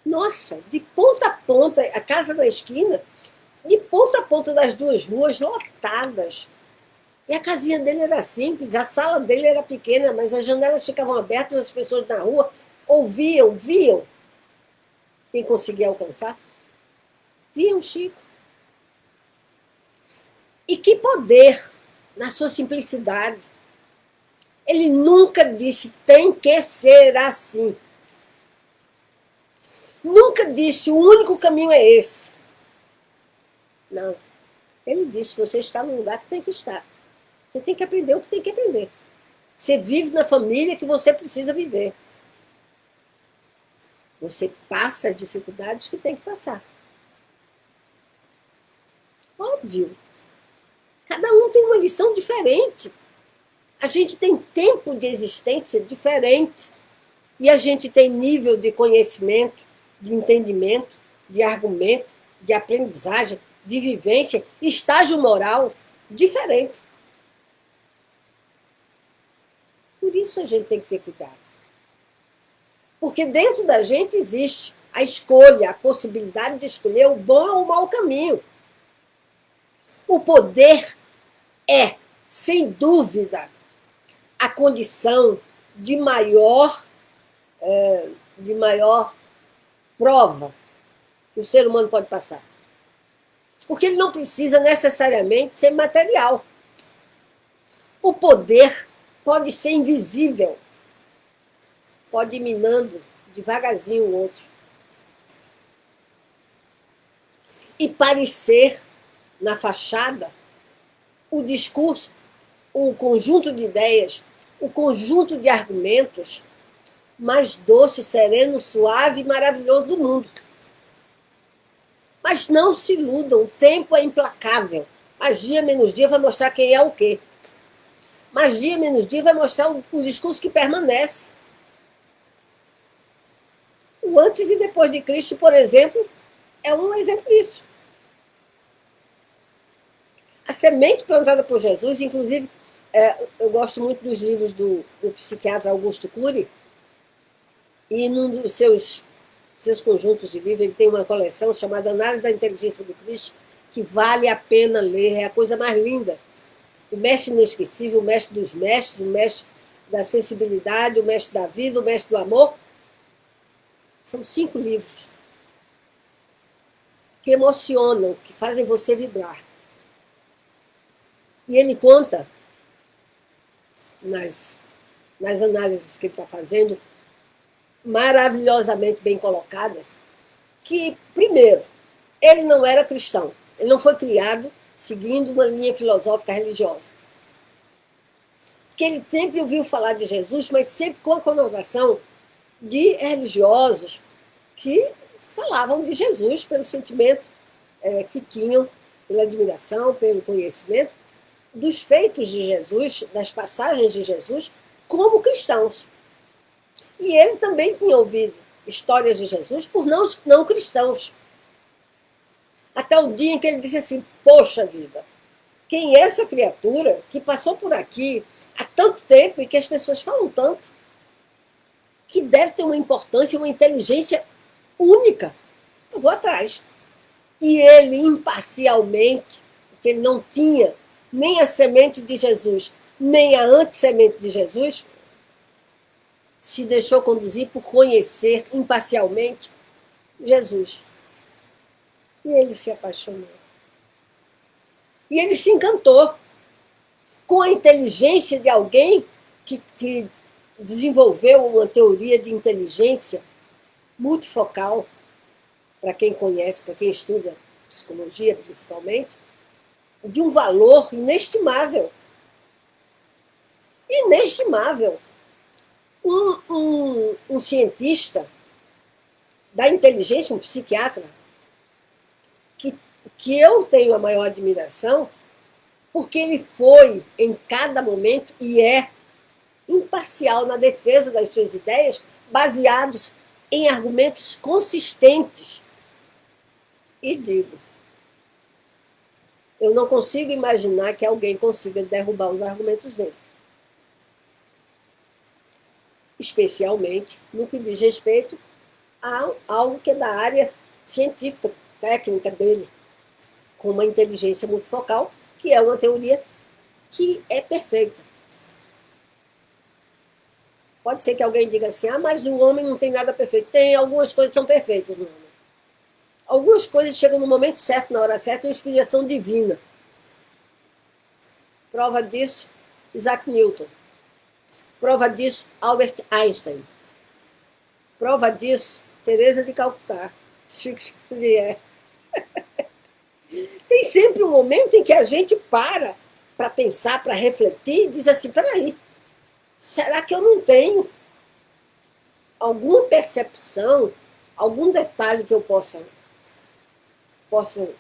Nossa, de ponta a ponta, a casa da esquina, de ponta a ponta das duas ruas, lotadas. E a casinha dele era simples, a sala dele era pequena, mas as janelas ficavam abertas, as pessoas na rua ouviam, viam. Quem conseguia alcançar, viam Chico. E que poder na sua simplicidade. Ele nunca disse, tem que ser assim. Nunca disse, o único caminho é esse. Não. Ele disse, você está no lugar que tem que estar. Você tem que aprender o que tem que aprender. Você vive na família que você precisa viver. Você passa as dificuldades que tem que passar. Óbvio. Cada um tem uma lição diferente. A gente tem tempo de existência diferente. E a gente tem nível de conhecimento, de entendimento, de argumento, de aprendizagem, de vivência, estágio moral diferente. Por isso a gente tem que ter cuidado. Porque dentro da gente existe a escolha, a possibilidade de escolher o bom ou o mau caminho. O poder é, sem dúvida, a condição de maior prova que o ser humano pode passar. Porque ele não precisa necessariamente ser material. O poder pode ser invisível, pode ir minando devagarzinho o outro. E parecer, na fachada, o discurso, o conjunto de ideias, o conjunto de argumentos mais doce, sereno, suave e maravilhoso do mundo. Mas não se iludam, o tempo é implacável. Mais dia menos dia vai mostrar quem é o quê. Mais dia menos dia vai mostrar o discurso que permanece. O antes e depois de Cristo, por exemplo, é um exemplo disso. A semente plantada por Jesus, inclusive, eu gosto muito dos livros do psiquiatra Augusto Cury, e num dos seus conjuntos de livros, ele tem uma coleção chamada Análise da Inteligência do Cristo, que vale a pena ler, é a coisa mais linda. O mestre inesquecível, o mestre dos mestres, o mestre da sensibilidade, o mestre da vida, o mestre do amor. São 5 livros que emocionam, que fazem você vibrar. E ele conta, nas análises que ele está fazendo, maravilhosamente bem colocadas, que, primeiro, ele não era cristão. Ele não foi criado seguindo uma linha filosófica religiosa. Que ele sempre ouviu falar de Jesus, mas sempre com a conotação de religiosos que falavam de Jesus pelo sentimento que tinham, pela admiração, pelo conhecimento dos feitos de Jesus, das passagens de Jesus, como cristãos. E ele também tinha ouvido histórias de Jesus por não cristãos. Até o dia em que ele disse assim, poxa vida, quem é essa criatura que passou por aqui há tanto tempo e que as pessoas falam tanto, que deve ter uma importância, uma inteligência única? Eu vou atrás. E ele, imparcialmente, porque ele não tinha nem a semente de Jesus, nem a antissemente de Jesus, se deixou conduzir por conhecer imparcialmente Jesus. E ele se apaixonou. E ele se encantou com a inteligência de alguém que desenvolveu uma teoria de inteligência multifocal, para quem conhece, para quem estuda psicologia principalmente, de um valor inestimável. Inestimável. Um cientista da inteligência, um psiquiatra, que eu tenho a maior admiração, porque ele foi, em cada momento, e é imparcial na defesa das suas ideias, baseados em argumentos consistentes. E digo, eu não consigo imaginar que alguém consiga derrubar os argumentos dele. Especialmente no que diz respeito a algo que é da área científica, técnica dele, com uma inteligência multifocal, que é uma teoria que é perfeita. Pode ser que alguém diga assim, mas o homem não tem nada perfeito. Tem, algumas coisas são perfeitas no homem. Algumas coisas chegam no momento certo, na hora certa, uma inspiração divina. Prova disso, Isaac Newton. Prova disso, Albert Einstein. Prova disso, Teresa de Calcutá, Chico Xavier. Tem sempre um momento em que a gente para pensar, para refletir e diz assim, peraí, será que eu não tenho alguma percepção, algum detalhe que eu possa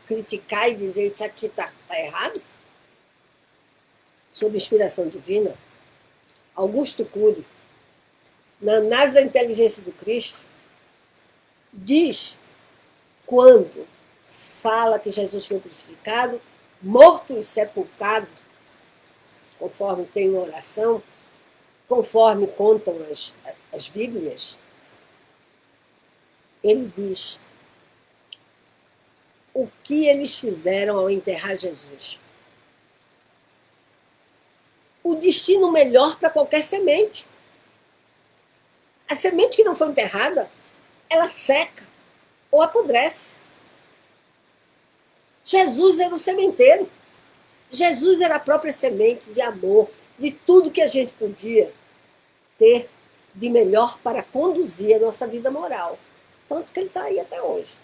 criticar e dizer isso aqui está errado? Sob inspiração divina, Augusto Cury, na análise da inteligência do Cristo, diz quando fala que Jesus foi crucificado, morto e sepultado, conforme tem uma oração, conforme contam as Bíblias, ele diz o que eles fizeram ao enterrar Jesus. O destino melhor para qualquer semente. A semente que não foi enterrada, ela seca ou apodrece. Jesus era o sementeiro. Jesus era a própria semente de amor, de tudo que a gente podia ter de melhor para conduzir a nossa vida moral. Tanto que ele está aí até hoje.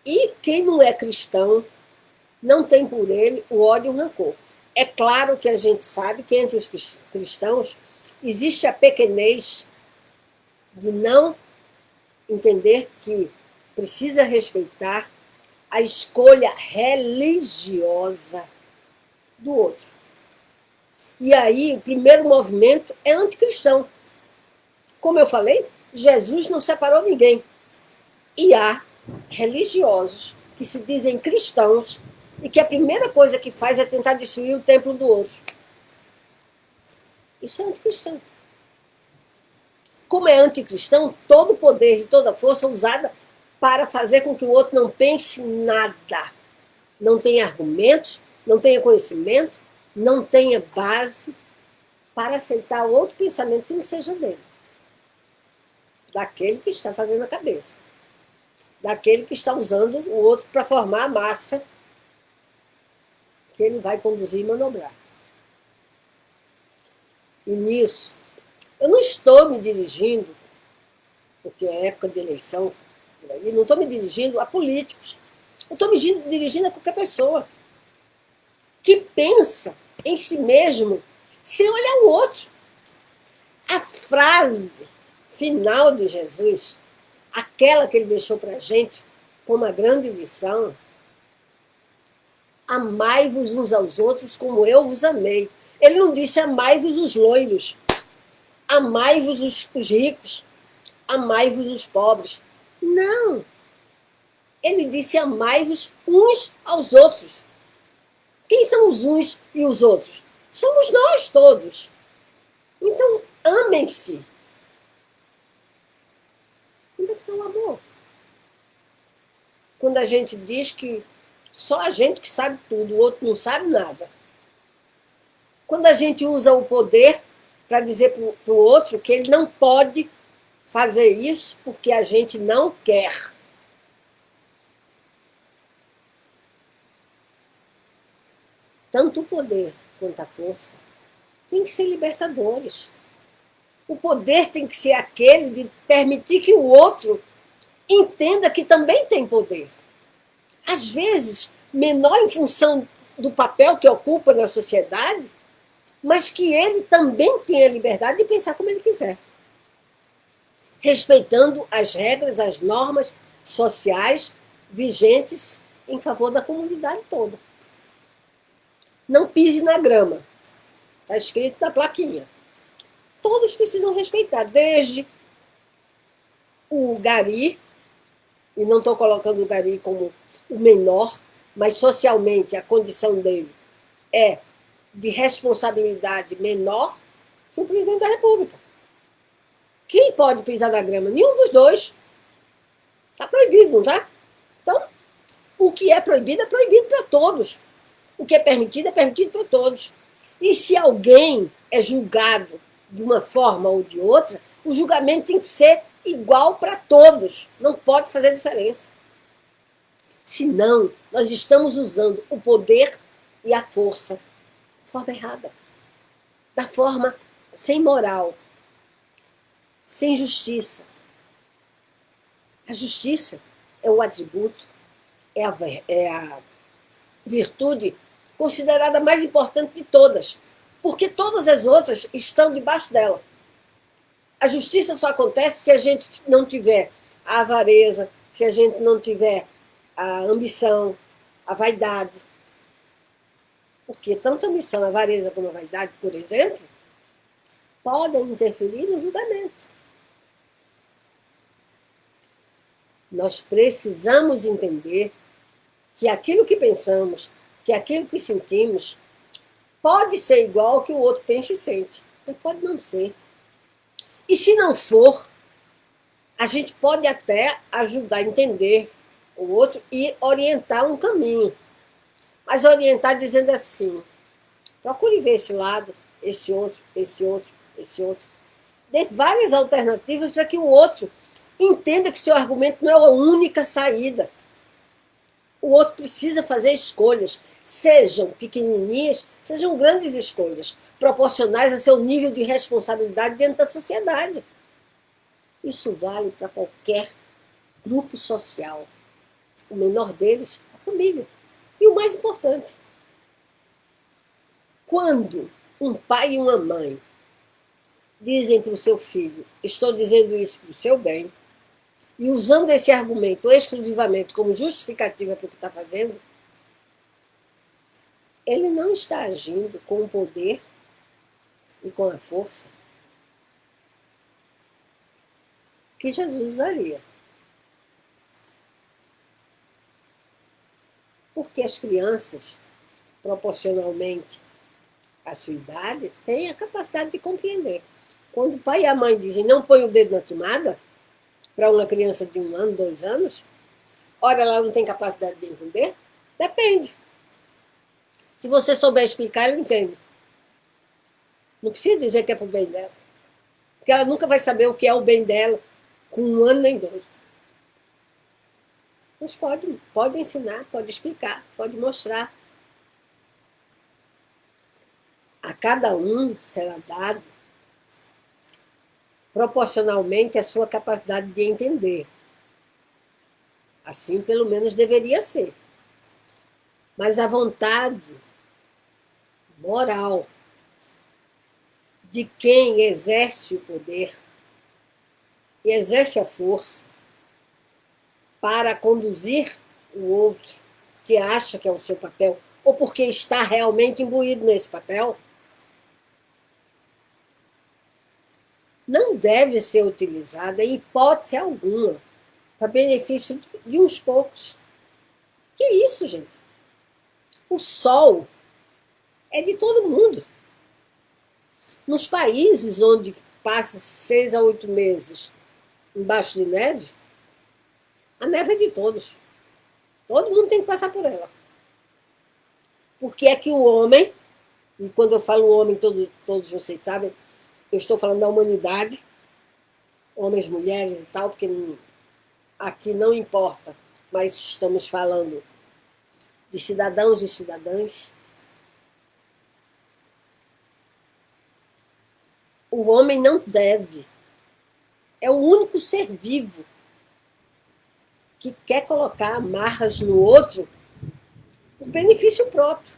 E quem não é cristão não tem por ele o ódio e o rancor. É claro que a gente sabe que entre os cristãos existe a pequenez de não entender que precisa respeitar a escolha religiosa do outro. E aí, o primeiro movimento é anticristão. Como eu falei, Jesus não separou ninguém. E há religiosos que se dizem cristãos e que a primeira coisa que faz é tentar destruir o templo do outro. Isso é anticristão. Como é anticristão, todo o poder e toda a força usada para fazer com que o outro não pense nada. Não tenha argumentos, não tenha conhecimento, não tenha base para aceitar outro pensamento que não seja dele, daquele que está fazendo a cabeça, daquele que está usando o outro para formar a massa que ele vai conduzir e manobrar. E nisso, eu não estou me dirigindo, porque é época de eleição, por aí, não estou me dirigindo a políticos, eu estou me dirigindo a qualquer pessoa que pensa em si mesmo sem olhar o outro. A frase final de Jesus, aquela que ele deixou para a gente como uma grande lição: amai-vos uns aos outros como eu vos amei. Ele não disse amai-vos os loiros, amai-vos os ricos, amai-vos os pobres. Não. Ele disse amai-vos uns aos outros. Quem são os uns e os outros? Somos nós todos. Então, amem-se. Onde é que está o amor? Quando a gente diz que só a gente que sabe tudo, o outro não sabe nada. Quando a gente usa o poder para dizer para o outro que ele não pode fazer isso porque a gente não quer. Tanto o poder quanto a força tem que ser libertadores. O poder tem que ser aquele de permitir que o outro entenda que também tem poder. Às vezes, menor em função do papel que ocupa na sociedade, mas que ele também tem a liberdade de pensar como ele quiser, respeitando as regras, as normas sociais vigentes em favor da comunidade toda. Não pise na grama. Está escrito na plaquinha. Todos precisam respeitar, desde o gari, e não estou colocando o gari como o menor, mas socialmente a condição dele é de responsabilidade menor que o presidente da República. Quem pode pisar na grama? Nenhum dos dois. Está proibido, não está? Então, o que é proibido para todos. O que é permitido para todos. E se alguém é julgado de uma forma ou de outra, o julgamento tem que ser igual para todos. Não pode fazer diferença. Senão, nós estamos usando o poder e a força da forma errada. Da forma sem moral, sem justiça. A justiça é o atributo, é a virtude considerada mais importante de todas, porque todas as outras estão debaixo dela. A justiça só acontece se a gente não tiver a avareza, se a gente não tiver a ambição, a vaidade. Porque tanto a ambição, a avareza como a vaidade, por exemplo, podem interferir no julgamento. Nós precisamos entender que aquilo que pensamos, que aquilo que sentimos, pode ser igual ao que o outro pensa e sente, mas pode não ser. E se não for, a gente pode até ajudar a entender o outro e orientar um caminho. Mas orientar dizendo assim: procure ver esse lado, esse outro, esse outro, esse outro. Dê várias alternativas para que o outro entenda que seu argumento não é a única saída. O outro precisa fazer escolhas, sejam pequenininhas, sejam grandes escolhas, proporcionais a seu nível de responsabilidade diante da sociedade. Isso vale para qualquer grupo social. O menor deles, a família. E o mais importante, quando um pai e uma mãe dizem para o seu filho: estou dizendo isso para o seu bem, e usando esse argumento exclusivamente como justificativa para o que está fazendo, ele não está agindo com o poder e com a força que Jesus usaria. Porque as crianças, proporcionalmente à sua idade, têm a capacidade de compreender. Quando o pai e a mãe dizem não põe o dedo na tomada, para uma criança de 1 ano, 2 anos, ora, ela não tem capacidade de entender? Depende. Se você souber explicar, ela entende. Não precisa dizer que é para o bem dela, porque ela nunca vai saber o que é o bem dela com 1 ano nem 2. Mas pode ensinar, pode explicar, pode mostrar. A cada um será dado proporcionalmente à sua capacidade de entender. Assim, pelo menos, deveria ser. Mas a vontade moral de quem exerce o poder e exerce a força para conduzir o outro, que acha que é o seu papel, ou porque está realmente imbuído nesse papel, não deve ser utilizada em hipótese alguma para benefício de uns poucos. Que isso, gente? O sol é de todo mundo. Nos países onde passa 6 a 8 meses embaixo de neve, a neve é de todos. Todo mundo tem que passar por ela. Porque é que o homem, e quando eu falo homem, todos vocês sabem, eu estou falando da humanidade, homens, mulheres e tal, porque aqui não importa, mas estamos falando de cidadãos e cidadãs. O homem não deve. É o único ser vivo que quer colocar amarras no outro por benefício próprio,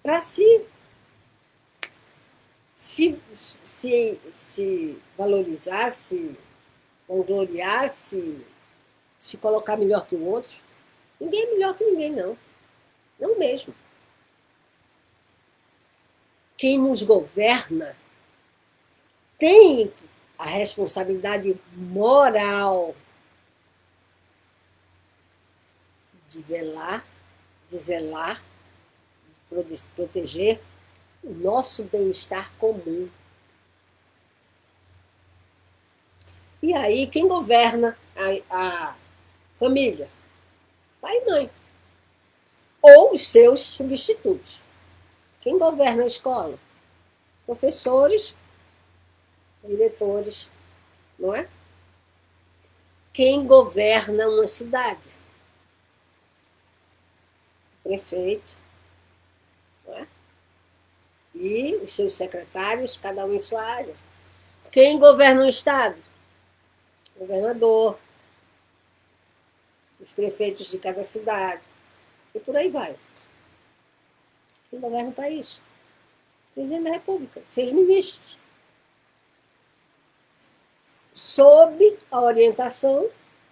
para se valorizar, se vangloriar, se colocar melhor que o outro. Ninguém é melhor que ninguém, não. Não mesmo. Quem nos governa tem a responsabilidade moral de velar, de zelar, de proteger o nosso bem-estar comum. E aí, quem governa a família? Pai e mãe. Ou os seus substitutos. Quem governa a escola? Professores, diretores, não é? Quem governa uma cidade? O prefeito, não é? E os seus secretários, cada um em sua área. Quem governa o estado? O governador, os prefeitos de cada cidade, e por aí vai. Quem governa o país? O presidente da República, seus ministros. Sob a orientação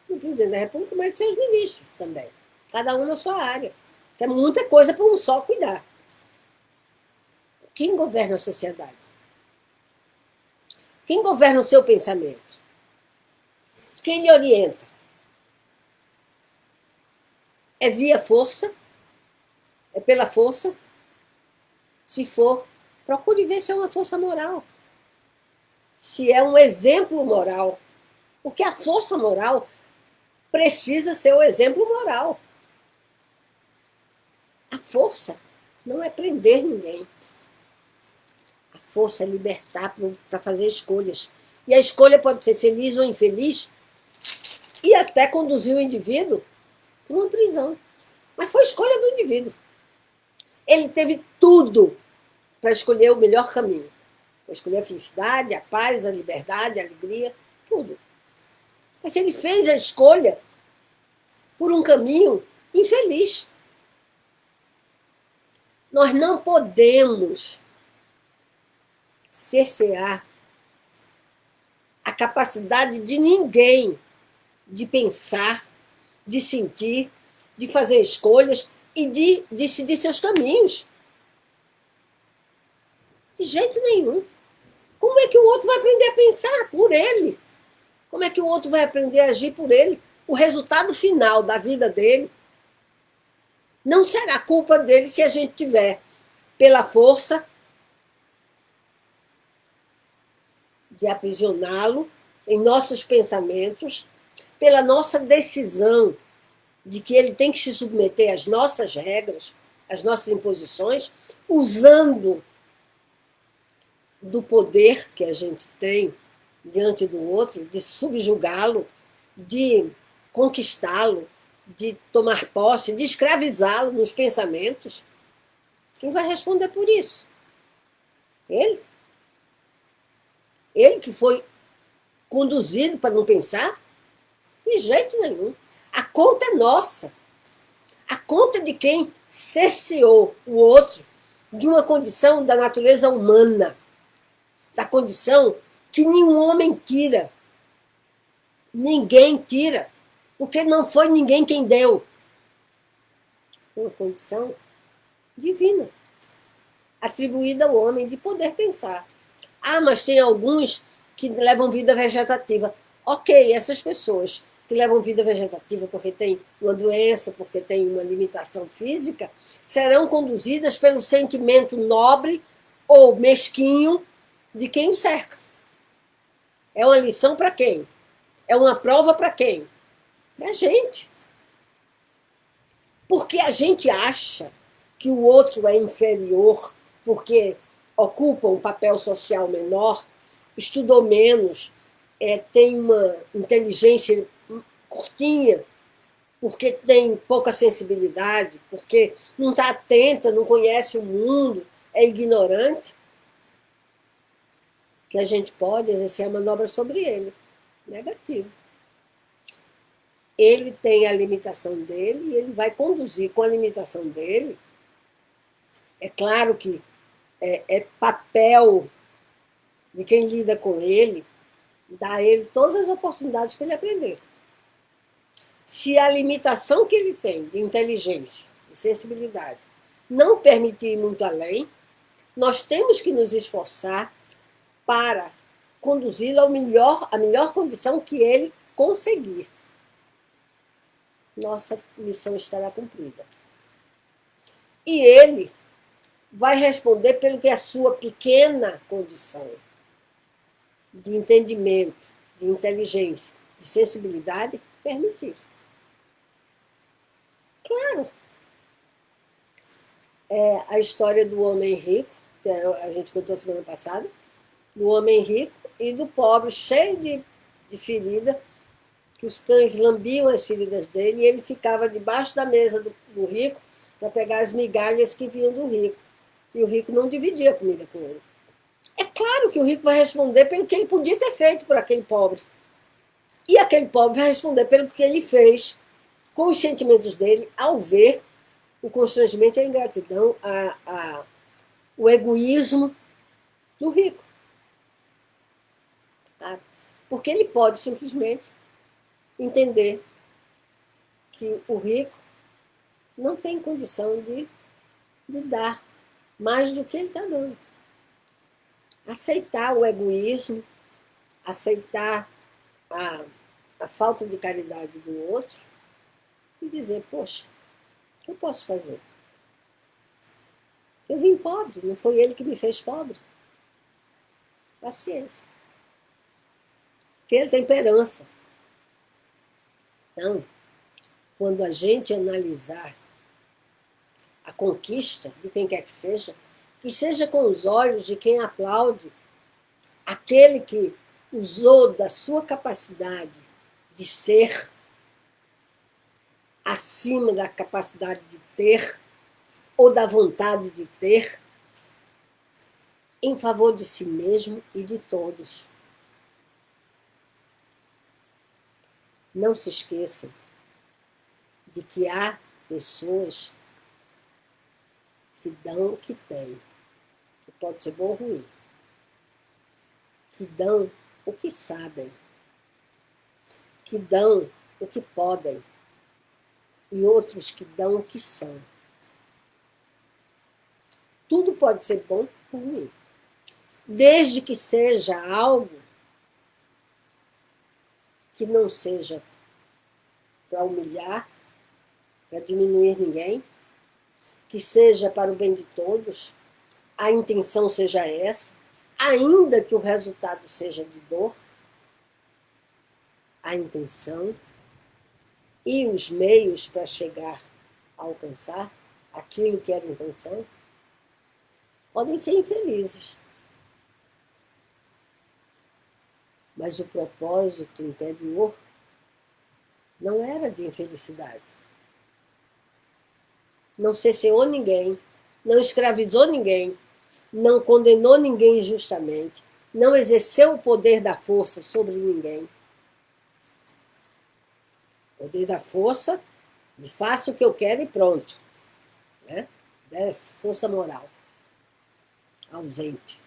do presidente da República, mas de seus ministros também. Cada um na sua área. Que é muita coisa para um só cuidar. Quem governa a sociedade? Quem governa o seu pensamento? Quem lhe orienta? É via força? É pela força? Se for, procure ver se é uma força moral. Se é um exemplo moral. Porque a força moral precisa ser o exemplo moral. A força não é prender ninguém. A força é libertar para fazer escolhas. E a escolha pode ser feliz ou infeliz e até conduzir o indivíduo para uma prisão. Mas foi escolha do indivíduo. Ele teve tudo para escolher o melhor caminho. Para escolher a felicidade, a paz, a liberdade, a alegria, tudo. Mas ele fez a escolha por um caminho infeliz. Nós não podemos cercear a capacidade de ninguém de pensar, de sentir, de fazer escolhas e de decidir seus caminhos. De jeito nenhum. Como é que o outro vai aprender a pensar por ele? Como é que o outro vai aprender a agir por ele? O resultado final da vida dele não será culpa dele se a gente tiver, pela força, de aprisioná-lo em nossos pensamentos, pela nossa decisão de que ele tem que se submeter às nossas regras, às nossas imposições, usando do poder que a gente tem diante do outro, de subjugá-lo, de conquistá-lo, de tomar posse, de escravizá-lo nos pensamentos, quem vai responder por isso? Ele? Ele que foi conduzido para não pensar? De jeito nenhum. A conta é nossa. A conta de quem cerceou o outro de uma condição da natureza humana, da condição que nenhum homem tira. Ninguém tira, porque não foi ninguém quem deu. Uma condição divina, atribuída ao homem de poder pensar. Ah, mas tem alguns que levam vida vegetativa. Ok, essas pessoas que levam vida vegetativa porque têm uma doença, porque têm uma limitação física, serão conduzidas pelo sentimento nobre ou mesquinho de quem o cerca. É uma lição para quem? É uma prova para quem? Para a gente. Porque a gente acha que o outro é inferior porque ocupa um papel social menor, estudou menos, tem uma inteligência curtinha, porque tem pouca sensibilidade, porque não está atenta, não conhece o mundo, é ignorante, que a gente pode exercer a manobra sobre ele. Negativo. Ele tem a limitação dele e ele vai conduzir com a limitação dele. É claro que é papel de quem lida com ele dar a ele todas as oportunidades para ele aprender. Se a limitação que ele tem de inteligência, de sensibilidade, não permitir ir muito além, nós temos que nos esforçar para conduzi-lo à melhor condição que ele conseguir. Nossa missão estará cumprida. E ele vai responder pelo que é a sua pequena condição de entendimento, de inteligência, de sensibilidade permitir. Claro. É a história do homem rico, que a gente contou semana passada, do homem rico e do pobre cheio de ferida, que os cães lambiam as feridas dele e ele ficava debaixo da mesa do rico para pegar as migalhas que vinham do rico. E o rico não dividia a comida com ele. É claro que o rico vai responder pelo que ele podia ter feito por aquele pobre. E aquele pobre vai responder pelo que ele fez com os sentimentos dele ao ver o constrangimento, a ingratidão, o egoísmo do rico. Tá? Porque ele pode simplesmente entender que o rico não tem condição de dar mais do que ele está dando. Aceitar o egoísmo, aceitar a falta de caridade do outro e dizer, poxa, o que eu posso fazer? Eu vim pobre, não foi ele que me fez pobre. Paciência. Ter temperança. Então, quando a gente analisar a conquista de quem quer que seja com os olhos de quem aplaude aquele que usou da sua capacidade de ser acima da capacidade de ter ou da vontade de ter em favor de si mesmo e de todos. Não se esqueçam de que há pessoas que dão o que têm, que pode ser bom ou ruim, que dão o que sabem, que dão o que podem, e outros que dão o que são. Tudo pode ser bom ou ruim, desde que seja algo que não seja para humilhar, para diminuir ninguém, que seja para o bem de todos, a intenção seja essa, ainda que o resultado seja de dor, a intenção e os meios para chegar a alcançar aquilo que era a intenção, podem ser infelizes. Mas o propósito interior não era de infelicidade. Não cesseou ninguém, não escravizou ninguém, não condenou ninguém injustamente, não exerceu o poder da força sobre ninguém. O poder da força, de faço o que eu quero e pronto. Né? Dessa força moral ausente.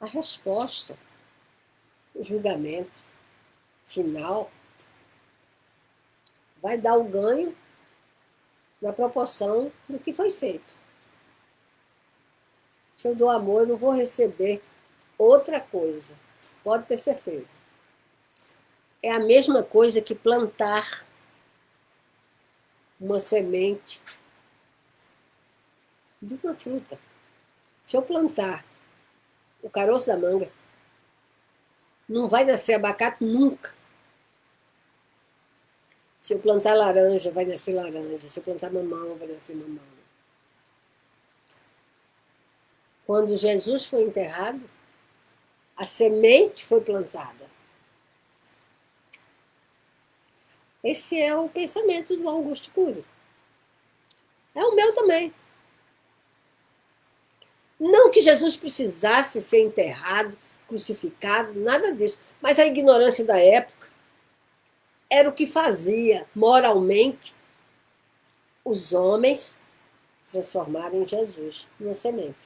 A resposta, o julgamento final, vai dar o ganho na proporção do que foi feito. Se eu dou amor, eu não vou receber outra coisa. Pode ter certeza. É a mesma coisa que plantar uma semente de uma fruta. Se eu plantar o caroço da manga, não vai nascer abacate nunca. Se eu plantar laranja, vai nascer laranja. Se eu plantar mamão, vai nascer mamão. Quando Jesus foi enterrado, a semente foi plantada. Esse é o pensamento do Augusto Cury. É o meu também. Não que Jesus precisasse ser enterrado, crucificado, nada disso. Mas a ignorância da época era o que fazia, moralmente, os homens transformarem Jesus numa semente.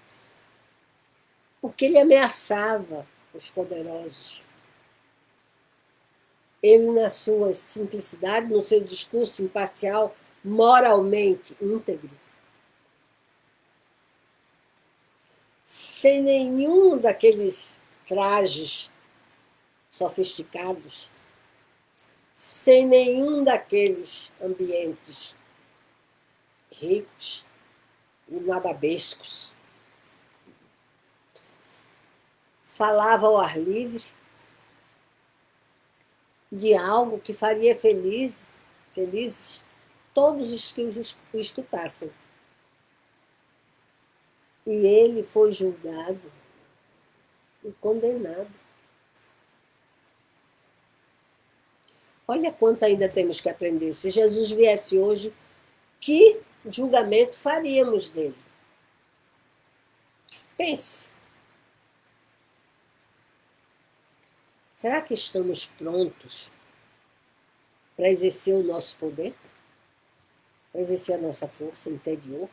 Porque ele ameaçava os poderosos. Ele, na sua simplicidade, no seu discurso imparcial, moralmente íntegro, sem nenhum daqueles trajes sofisticados, sem nenhum daqueles ambientes ricos e nababescos. Falava ao ar livre de algo que faria felizes todos os que o escutassem. E ele foi julgado e condenado. Olha quanto ainda temos que aprender. Se Jesus viesse hoje, que julgamento faríamos dele? Pense. Será que estamos prontos para exercer o nosso poder? Para exercer a nossa força interior?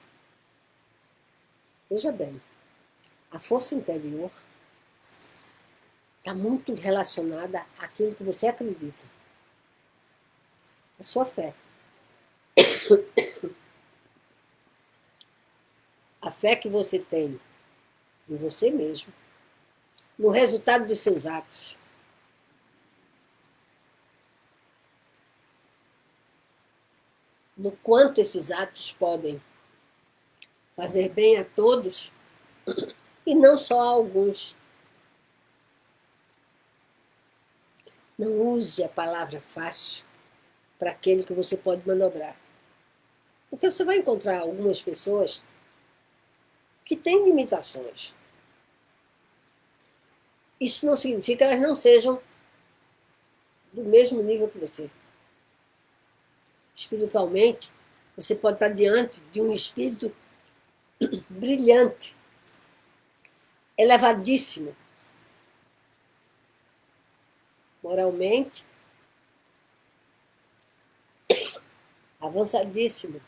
Veja bem, a força interior está muito relacionada àquilo que você acredita. A sua fé. A fé que você tem em você mesmo, no resultado dos seus atos. No quanto esses atos podem fazer bem a todos e não só a alguns. Não use a palavra fácil para aquele que você pode manobrar. Porque você vai encontrar algumas pessoas que têm limitações. Isso não significa que elas não sejam do mesmo nível que você. Espiritualmente, você pode estar diante de um espírito brilhante, elevadíssimo, moralmente, avançadíssimo.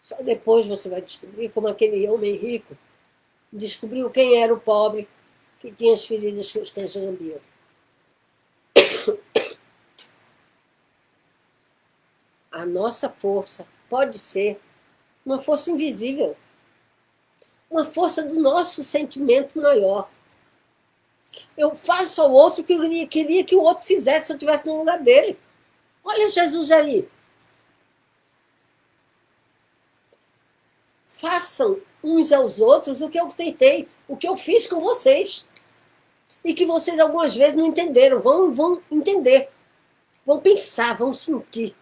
Só depois você vai descobrir como aquele homem rico descobriu quem era o pobre que tinha as feridas que os cães lambiam. A nossa força pode ser uma força invisível, uma força do nosso sentimento maior. Eu faço ao outro o que eu queria que o outro fizesse se eu estivesse no lugar dele. Olha Jesus aí. Façam uns aos outros o que eu tentei, o que eu fiz com vocês. E que vocês algumas vezes não entenderam. Vão entender. Vão pensar, vão sentir.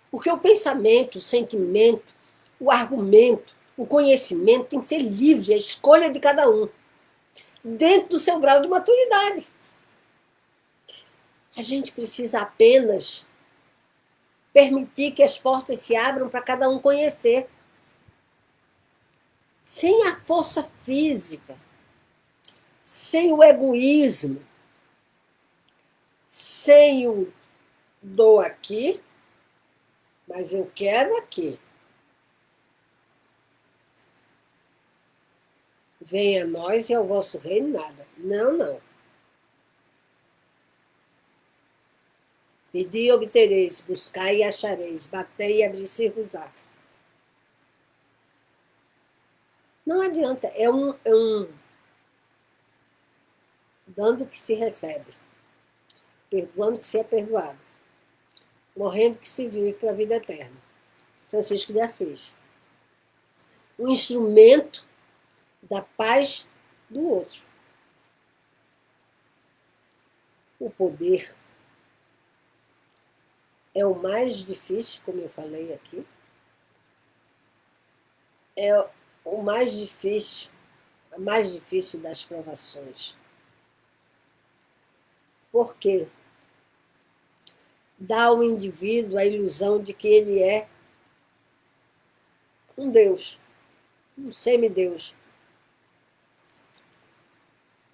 Porque o pensamento, o sentimento, o argumento, o conhecimento tem que ser livre, a escolha de cada um. dentro do seu grau de maturidade. A gente precisa apenas permitir que as portas se abram para cada um conhecer. Sem a força física, sem o egoísmo, sem o dou aqui, mas eu quero aqui. Venha a nós e ao vosso reino nada. Não, não. Pedi e obtereis, buscai e achareis, batei e abri-se-vos-á. Não adianta, é um dando que se recebe, perdoando que se é perdoado, morrendo que se vive para a vida eterna. Francisco de Assis. Um instrumento da paz do outro. O poder é o mais difícil, como eu falei aqui, é o mais difícil, a mais difícil das provações. Por quê? Dá ao indivíduo a ilusão de que ele é um Deus, um semideus,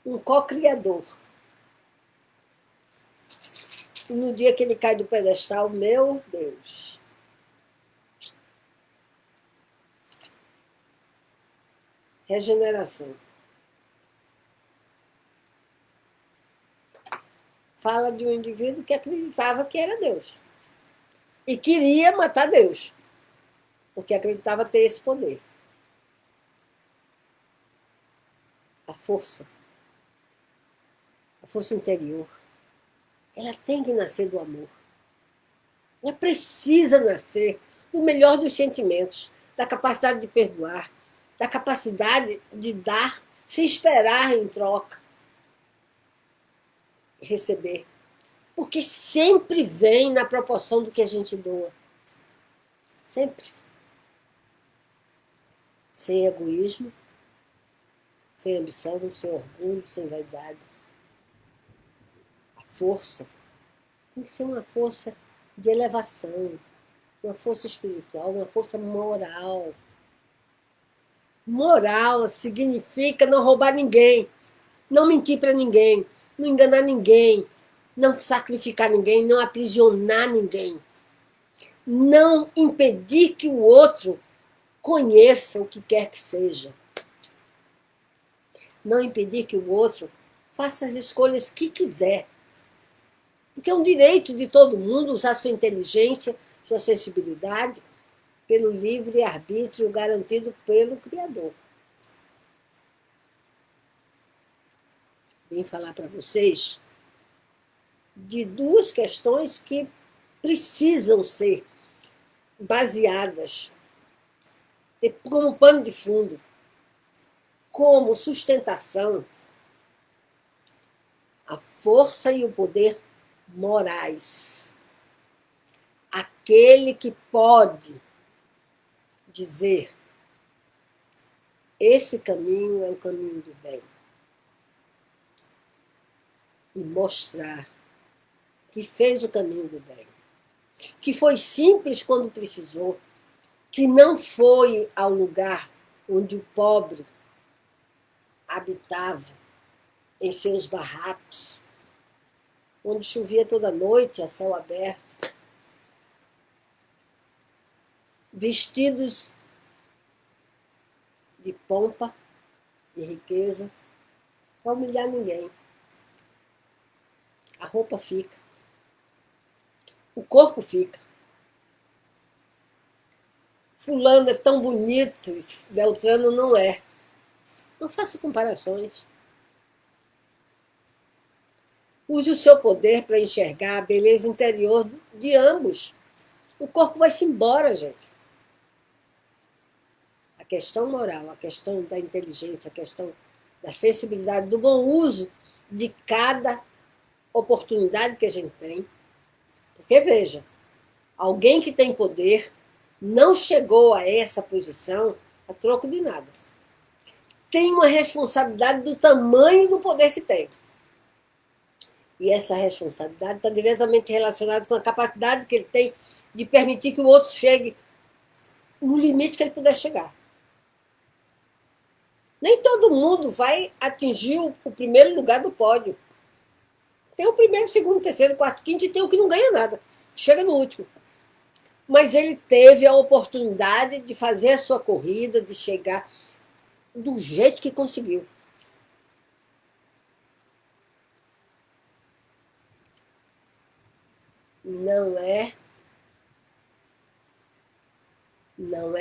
um co-criador. E no dia que ele cai do pedestal, meu Deus. Regeneração. Fala de um indivíduo que acreditava que era Deus. E queria matar Deus. Porque acreditava ter esse poder. A força interior, ela tem que nascer do amor. Ela precisa nascer do melhor dos sentimentos, da capacidade de perdoar, da capacidade de dar, se esperar em troca, receber. Porque sempre vem na proporção do que a gente doa. Sempre. Sem egoísmo, sem ambição, sem orgulho, sem vaidade. A força tem que ser uma força de elevação, uma força espiritual, uma força moral. Moral significa não roubar ninguém, não mentir para ninguém, não enganar ninguém, não sacrificar ninguém, não aprisionar ninguém, não impedir que o outro conheça o que quer que seja, não impedir que o outro faça as escolhas que quiser, porque é um direito de todo mundo usar sua inteligência, sua sensibilidade, pelo livre-arbítrio garantido pelo Criador. Vim falar para vocês de duas questões que precisam ser baseadas como pano de fundo, como sustentação, a força e o poder morais. Aquele que pode dizer: esse caminho é o caminho do bem. E mostrar que fez o caminho do bem. Que foi simples quando precisou. Que não foi ao lugar onde o pobre habitava, em seus barracos, onde chovia toda noite a céu aberto, vestidos de pompa, de riqueza, para humilhar ninguém. A roupa fica, o corpo fica. Fulano é tão bonito, Beltrano não é. Não faça comparações. Use o seu poder para enxergar a beleza interior de ambos. O corpo vai-se embora, gente. A questão moral, a questão da inteligência, a questão da sensibilidade, do bom uso de cada oportunidade que a gente tem. Porque, veja, alguém que tem poder não chegou a essa posição a troco de nada. tem uma responsabilidade do tamanho do poder que tem. E essa responsabilidade está diretamente relacionada com a capacidade que ele tem de permitir que o outro chegue no limite que ele puder chegar. Nem todo mundo vai atingir o primeiro lugar do pódio. Tem o primeiro, segundo, terceiro, quarto, quinto e tem o que não ganha nada. Chega no último. Mas ele teve a oportunidade de fazer a sua corrida, de chegar do jeito que conseguiu. Não é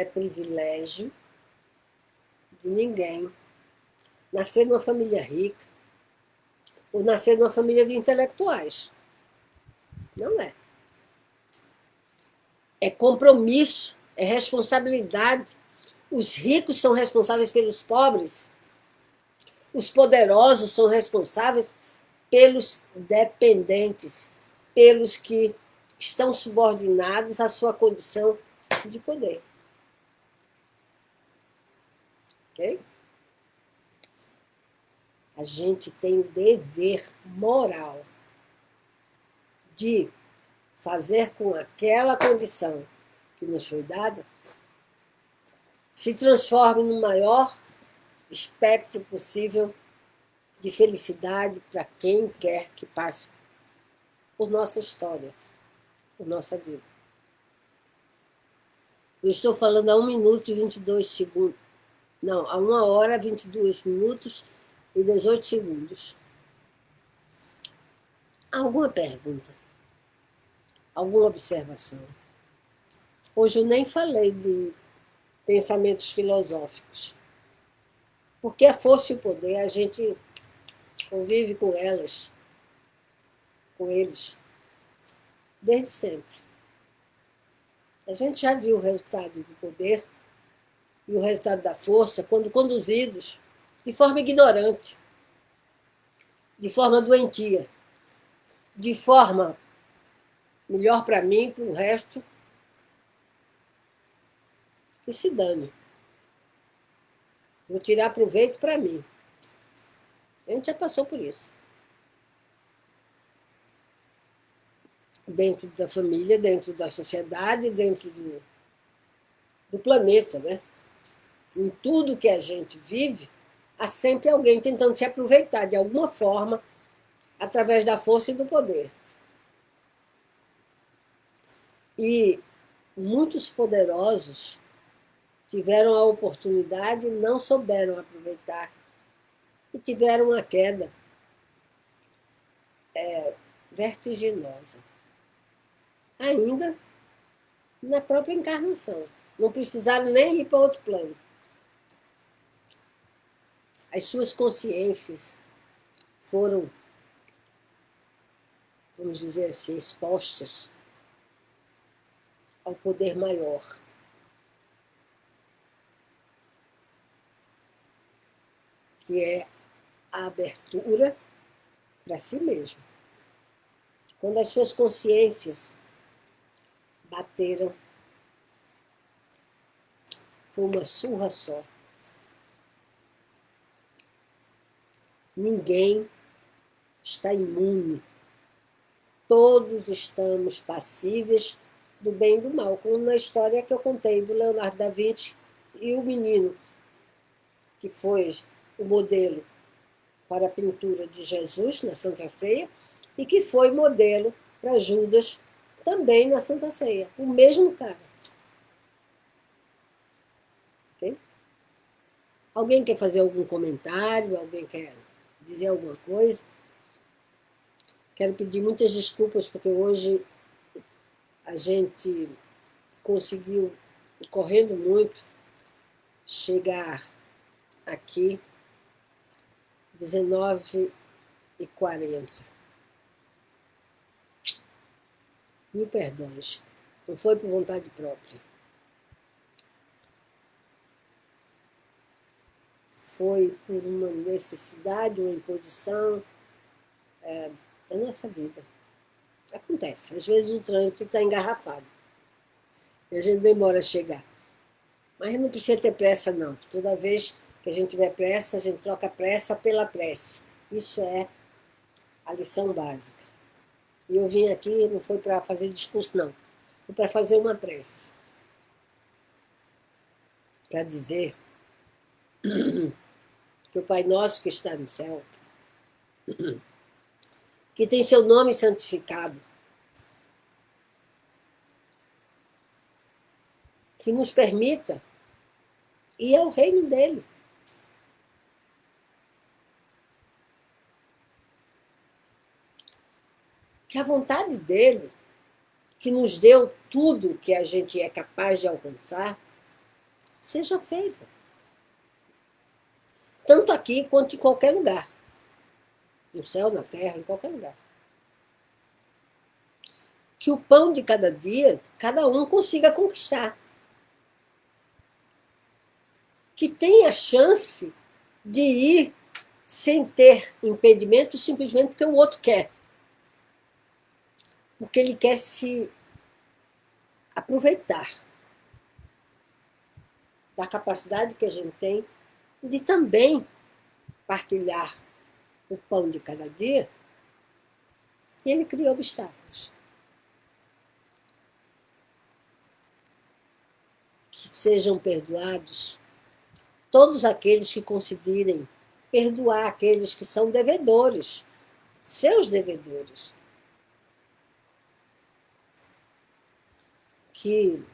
privilégio de ninguém nascer numa família rica ou nascer numa família de intelectuais. Não é. É compromisso, é responsabilidade. Os ricos são responsáveis pelos pobres. Os poderosos são responsáveis pelos dependentes, pelos que estão subordinados à sua condição de poder. Ok? A gente tem o dever moral de fazer com aquela condição que nos foi dada se transforme no maior espectro possível de felicidade para quem quer que passe por nossa história, por nossa vida. Eu estou falando a 1 minuto e 22 segundos. Não, a 1 hora, 22 minutos e 18 segundos. Alguma pergunta? Alguma observação? Hoje eu nem falei de pensamentos filosóficos. Porque a força e o poder, a gente convive com elas, com eles, desde sempre. A gente já viu o resultado do poder e o resultado da força quando conduzidos de forma ignorante, de forma doentia, de forma melhor para mim, para o resto, que se dane. Vou tirar proveito para mim. A gente já passou por isso. Dentro da família, dentro da sociedade, dentro do planeta, né? Em tudo que a gente vive, há sempre alguém tentando se aproveitar de alguma forma através da força e do poder. E muitos poderosos tiveram a oportunidade e não souberam aproveitar e tiveram uma queda vertiginosa. Ainda na própria encarnação. Não precisaram nem ir para outro plano. As suas consciências foram, vamos dizer assim, expostas ao poder maior. Que é a abertura para si mesmo. Quando as suas consciências bateram, foi uma surra só. Ninguém está imune. Todos estamos passíveis do bem e do mal, como na história que eu contei do Leonardo da Vinci e o menino, que foi o modelo para a pintura de Jesus na Santa Ceia e que foi modelo para Judas também na Santa Ceia. O mesmo cara. Okay? Alguém quer fazer algum comentário? Alguém quer dizer alguma coisa? Quero pedir muitas desculpas, porque hoje a gente conseguiu, correndo muito, chegar aqui 19h40. Mil perdões. Não foi por vontade própria. Foi por uma necessidade, uma imposição da nossa vida. Acontece. Às vezes o trânsito está engarrafado. E a gente demora a chegar. Mas não precisa ter pressa, não. Toda vez Que a gente tiver pressa, a gente troca a pressa pela prece. Isso é a lição básica. E eu vim aqui, não foi para fazer discurso, não. Foi para fazer uma prece. Para dizer que o Pai Nosso que está no céu, que tem seu nome santificado, que nos permita ir ao reino dele. Que a vontade dele, que nos deu tudo que a gente é capaz de alcançar, seja feita. Tanto aqui quanto em qualquer lugar. No céu, na terra, em qualquer lugar. Que o pão de cada dia, cada um consiga conquistar. Que tenha chance de ir sem ter impedimento, simplesmente porque o outro quer. Porque ele quer se aproveitar da capacidade que a gente tem de também partilhar o pão de cada dia, e ele cria obstáculos. Que sejam perdoados todos aqueles que considerem perdoar aqueles que são devedores, seus devedores. Que,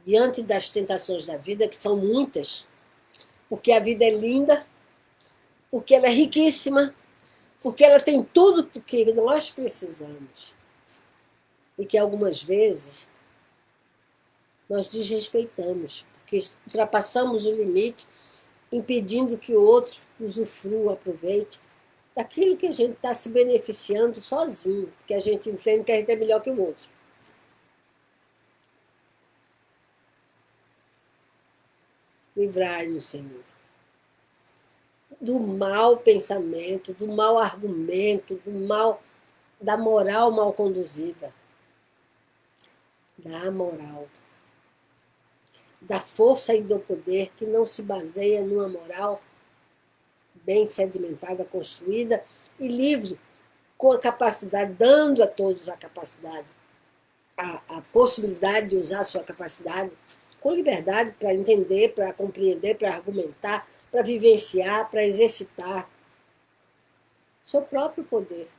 diante das tentações da vida, que são muitas, porque a vida é linda, porque ela é riquíssima, porque ela tem tudo que nós precisamos. E que algumas vezes nós desrespeitamos, porque ultrapassamos o limite, impedindo que o outro usufrua, aproveite daquilo que a gente está se beneficiando sozinho, porque a gente entende que a gente é melhor que o outro. Livrai-nos, Senhor, do mau pensamento, do mau argumento, da moral mal conduzida, da moral, da força e do poder que não se baseia numa moral bem sedimentada, construída e livre, com a capacidade, dando a todos a capacidade, a possibilidade de usar a sua capacidade com liberdade para entender, para compreender, para argumentar, para vivenciar, para exercitar seu próprio poder,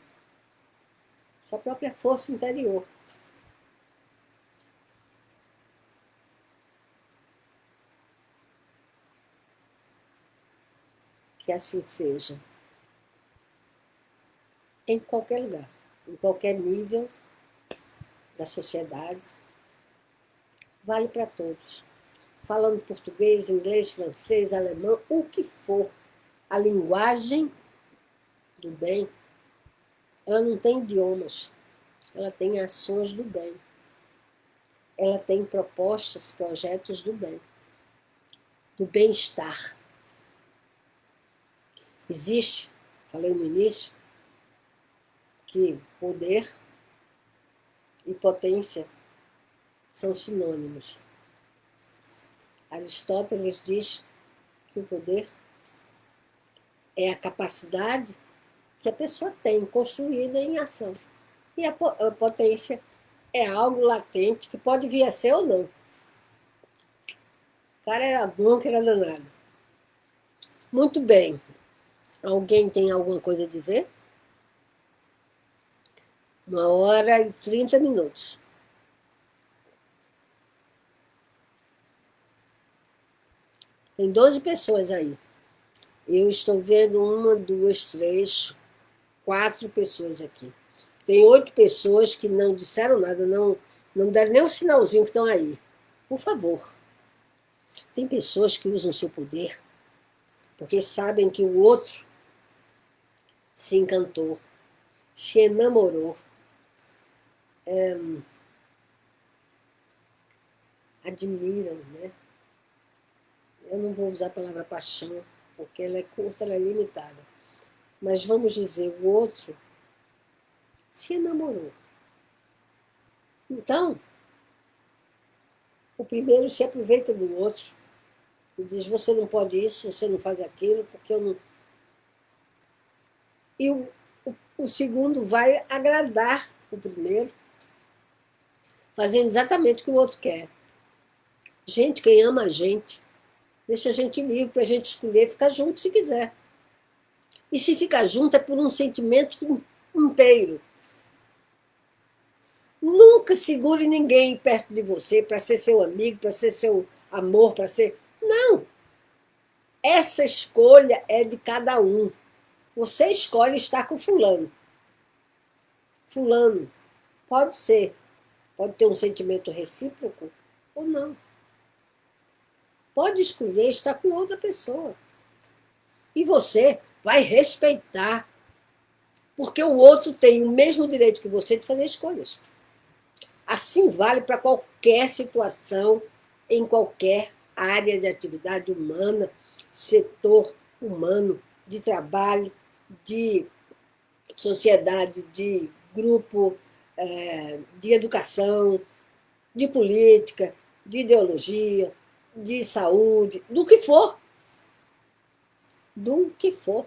sua própria força interior. Que assim seja. Em qualquer lugar, em qualquer nível da sociedade, vale para todos. Falando português, inglês, francês, alemão, o que for, a linguagem do bem, ela não tem idiomas, ela tem ações do bem. Ela tem propostas, projetos do bem, do bem-estar. Existe, falei no início, que poder e potência são sinônimos. Aristóteles diz que o poder é a capacidade que a pessoa tem construída em ação. E a potência é algo latente que pode vir a ser ou não. O cara era bom, que era danado. Muito bem. Alguém tem alguma coisa a dizer? 1h30. Tem 12 pessoas aí. Eu estou vendo 1, 2, 3, 4 pessoas aqui. Tem 8 pessoas que não disseram nada, não deram nem um sinalzinho que estão aí. Por favor. Tem pessoas que usam seu poder porque sabem que o outro se encantou, se enamorou, admiram, né? Eu não vou usar a palavra paixão, porque ela é curta, ela é limitada. Mas vamos dizer, o outro se enamorou. Então, o primeiro se aproveita do outro, E diz, você não pode isso, você não faz aquilo, porque eu não... E o segundo vai agradar o primeiro, fazendo exatamente o que o outro quer. Gente, quem ama a gente, deixa a gente livre para a gente escolher ficar junto se quiser. E se ficar junto é por um sentimento inteiro. Nunca segure ninguém perto de você para ser seu amigo, para ser seu amor, para ser... Não! Essa escolha é de cada um. Você escolhe estar com fulano. Fulano. Pode ser. Pode ter um sentimento recíproco ou não. Pode escolher estar com outra pessoa. E você vai respeitar, porque o outro tem o mesmo direito que você de fazer escolhas. Assim vale para qualquer situação, em qualquer área de atividade humana, setor humano, de trabalho, de sociedade, de grupo, de educação, de política, de ideologia, de saúde, do que for. Do que for.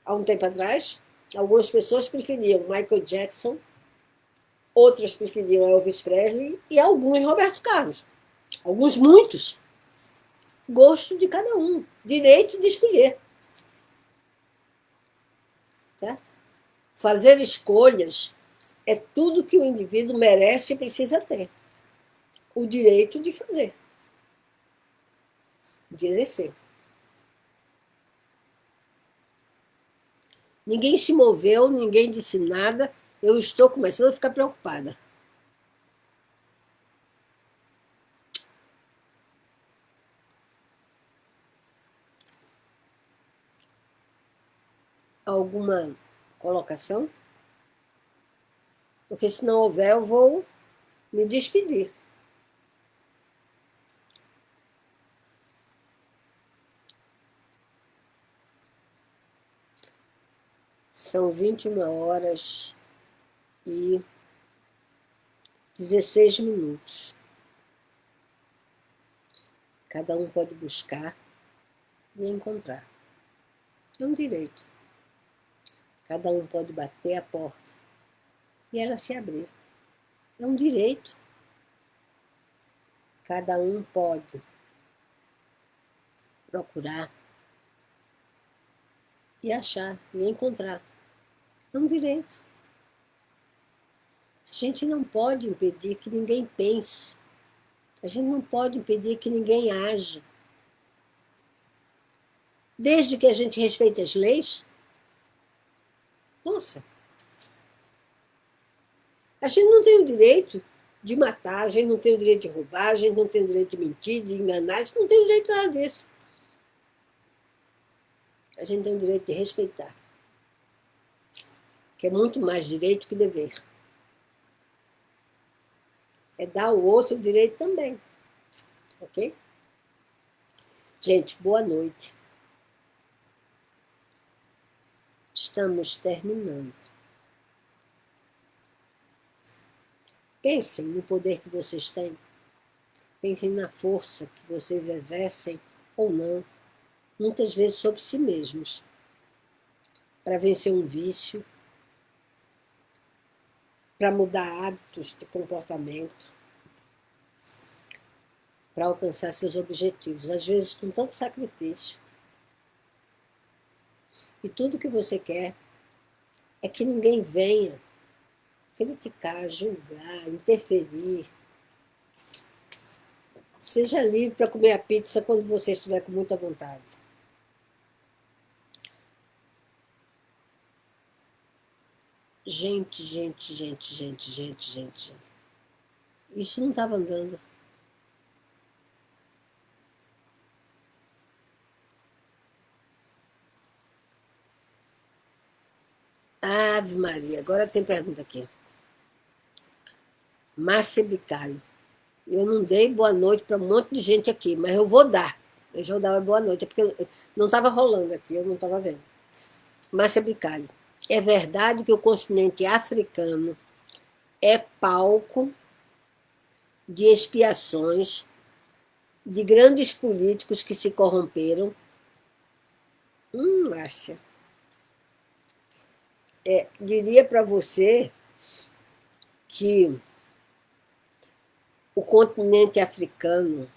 Há um tempo atrás, algumas pessoas preferiam Michael Jackson, outras preferiam Elvis Presley e alguns Roberto Carlos. Alguns, muitos. Gosto de cada um. Direito de escolher. Certo? Fazer escolhas é tudo que o indivíduo merece e precisa ter. O direito de fazer. De exercer. Ninguém se moveu, ninguém disse nada. Eu estou começando a ficar preocupada. Alguma colocação? Porque se não houver, eu vou me despedir. São 21h e 16 minutos. Cada um pode buscar e encontrar. É um direito. Cada um pode bater a porta e ela se abrir. É um direito. Cada um pode procurar e achar e encontrar. É um direito. A gente não pode impedir que ninguém pense. A gente não pode impedir que ninguém haja. Desde que a gente respeite as leis, nossa, a gente não tem o direito de matar, a gente não tem o direito de roubar, a gente não tem o direito de mentir, de enganar, a gente não tem o direito de nada disso. A gente tem o direito de respeitar, que é muito mais direito que dever. É dar ao outro o direito também, ok? Gente, boa noite. Estamos terminando. Pensem no poder que vocês têm. Pensem na força que vocês exercem ou não, muitas vezes sobre si mesmos, para vencer um vício, para mudar hábitos de comportamento, para alcançar seus objetivos, às vezes com tanto sacrifício. E tudo que você quer é que ninguém venha criticar, julgar, interferir. Seja livre para comer a pizza quando você estiver com muita vontade. Gente. Isso não estava andando. Ave Maria, agora tem pergunta aqui. Márcia Bicalho. Eu não dei boa noite para um monte de gente aqui, mas eu vou dar. Eu já dava boa noite, é porque não estava rolando aqui, eu não estava vendo. Márcia Bicalho. É verdade que o continente africano é palco de expiações de grandes políticos que se corromperam. Márcia, diria para você que o continente africano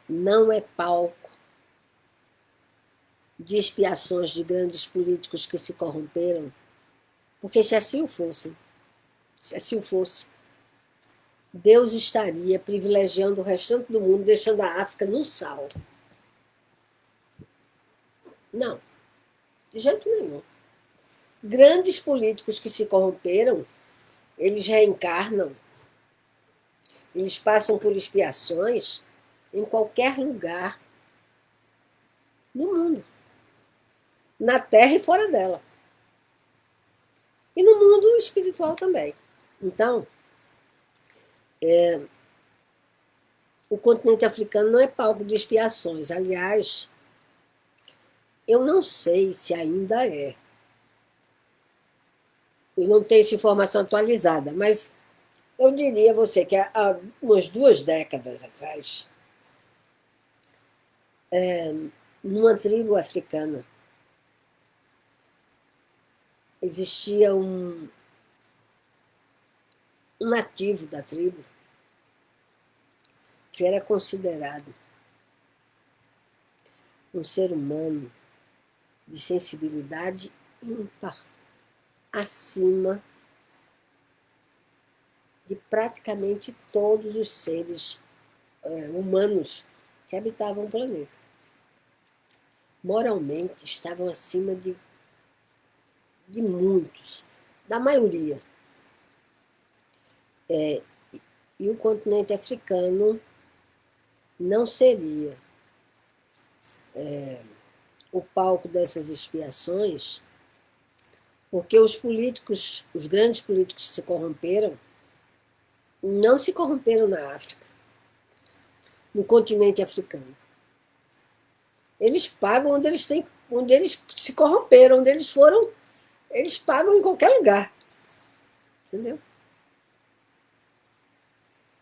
não é palco de expiações de grandes políticos que se corromperam, porque se assim o fossem, se assim o fosse, Deus estaria privilegiando o restante do mundo, deixando a África no sal. Não, de jeito nenhum. Grandes políticos que se corromperam, eles reencarnam, eles passam por expiações em qualquer lugar no mundo, na Terra e fora dela. E no mundo espiritual também. Então, o continente africano não é palco de expiações. Aliás, eu não sei se ainda é. Eu não tenho essa informação atualizada, mas eu diria a você que há umas 2 décadas atrás, numa tribo africana, existia um nativo da tribo que era considerado um ser humano de sensibilidade ímpar, acima de praticamente todos os seres humanos que habitavam o planeta. Moralmente, estavam acima de muitos, da maioria. E o continente africano não seria o palco dessas expiações, porque os políticos, os grandes políticos que se corromperam, não se corromperam na África, no continente africano. Eles pagam onde eles se corromperam, onde eles foram, eles pagam em qualquer lugar. Entendeu?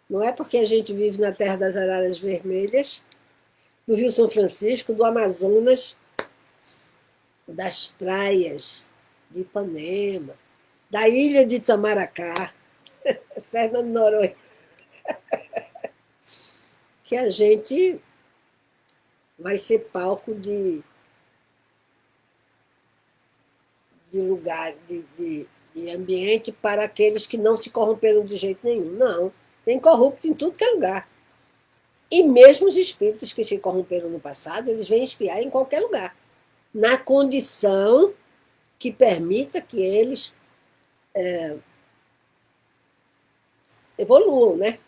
Não é porque a gente vive na terra das araras vermelhas, do Rio São Francisco, do Amazonas, das praias de Ipanema, da ilha de Itamaracá, Fernando Noronha, que a gente vai ser palco de lugar, de ambiente para aqueles que não se corromperam de jeito nenhum. Não, tem corrupto em tudo que é lugar. E mesmo os espíritos que se corromperam no passado, eles vêm espiar em qualquer lugar, na condição que permita que eles evoluam, né?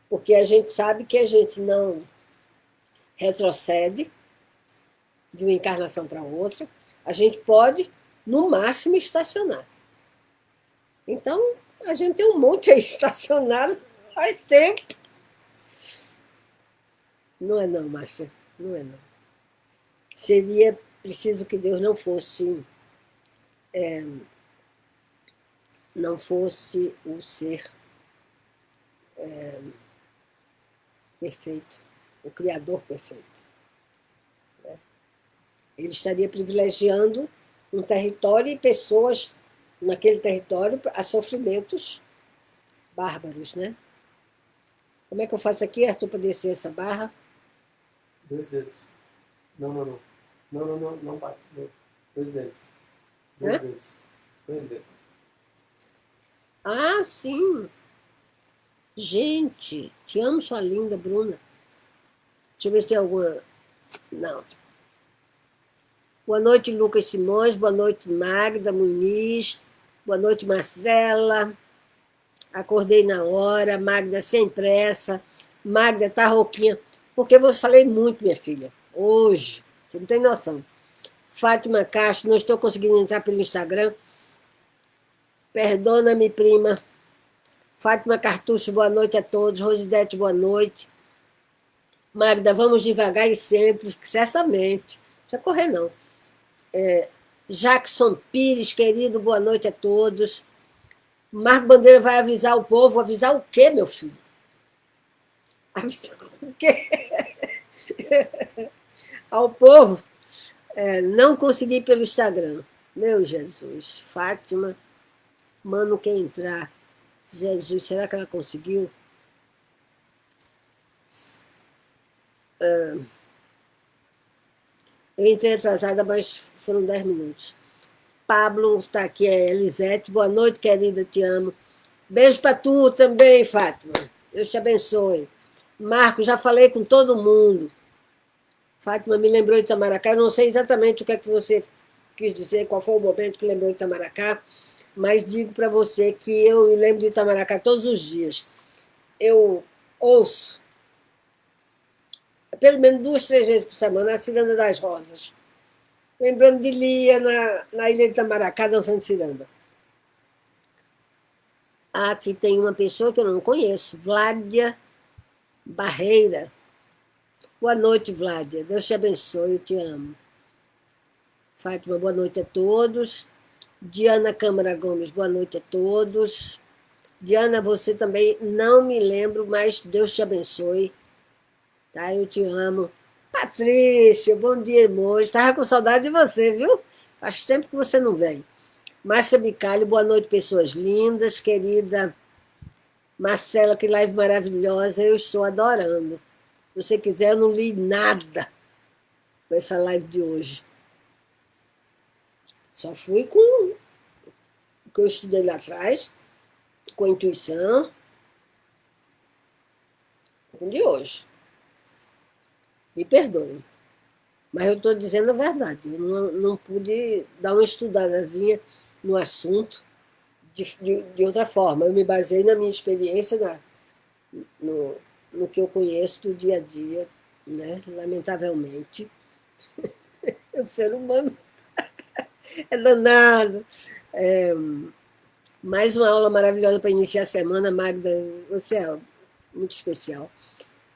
Porque a gente sabe que a gente não retrocede de uma encarnação para outra, a gente pode, no máximo, estacionar. Então, a gente tem um monte aí estacionado faz tempo. Não é não, Márcia, não é não. Seria preciso que Deus não fosse o ser perfeito, o Criador perfeito. Ele estaria privilegiando um território e pessoas naquele território a sofrimentos bárbaros, né? Como é que eu faço aqui, Arthur, para descer essa barra? 2 dedos. Não. Não bate. 2 dedos. 2 dedos. 2 dedos. Ah, sim. Gente, te amo, sua linda, Bruna. Deixa eu ver se tem alguma... Não. Boa noite, Lucas Simões. Boa noite, Magda Muniz. Boa noite, Marcela. Acordei na hora. Magda, sem pressa. Magda tá rouquinha. Porque eu falei muito, minha filha. Hoje. Você não tem noção. Fátima Castro, não estou conseguindo entrar pelo Instagram. Perdona-me, prima. Fátima Cartucho, boa noite a todos. Rosidete, boa noite. Magda, vamos devagar e sempre, certamente. Não precisa correr, não. Jackson Pires, querido, boa noite a todos. Marco Bandeira vai avisar o povo. Avisar o quê, meu filho? Porque ao povo não consegui pelo Instagram. Meu Jesus, Fátima, mano, quer entrar. Jesus, será que ela conseguiu? Eu entrei atrasada, mas foram 10 minutos. Pablo está aqui, é Elisete. Boa noite, querida, te amo. Beijo para tu também, Fátima. Deus te abençoe. Marco, já falei com todo mundo. Fátima me lembrou de Itamaracá. Eu não sei exatamente o que é que você quis dizer, qual foi o momento que lembrou de Itamaracá, mas digo para você que eu me lembro de Itamaracá todos os dias. Eu ouço, pelo menos 2, 3 vezes por semana, a Ciranda das Rosas. Lembrando de Lia na ilha de Itamaracá, dançando ciranda. Aqui tem uma pessoa que eu não conheço, Vládia Barreira. Boa noite, Vládia. Deus te abençoe, eu te amo. Fátima, boa noite a todos. Diana Câmara Gomes, boa noite a todos. Diana, você também não me lembro, mas Deus te abençoe. Tá? Eu te amo. Patrícia, bom dia, amor. Estava com saudade de você, viu? Faz tempo que você não vem. Márcia Bicalho, boa noite, pessoas lindas, querida Marcela, que live maravilhosa, eu estou adorando. Se você quiser, eu não li nada com essa live de hoje. Só fui com o que eu estudei lá atrás, com a intuição, com o de hoje. Me perdoe. Mas eu estou dizendo a verdade. Eu não pude dar uma estudadazinha no assunto de outra forma. Eu me baseei na minha experiência, no, no que eu conheço do dia a dia, né? Lamentavelmente. O ser humano é danado. Mais uma aula maravilhosa para iniciar a semana, Magda. Você é muito especial.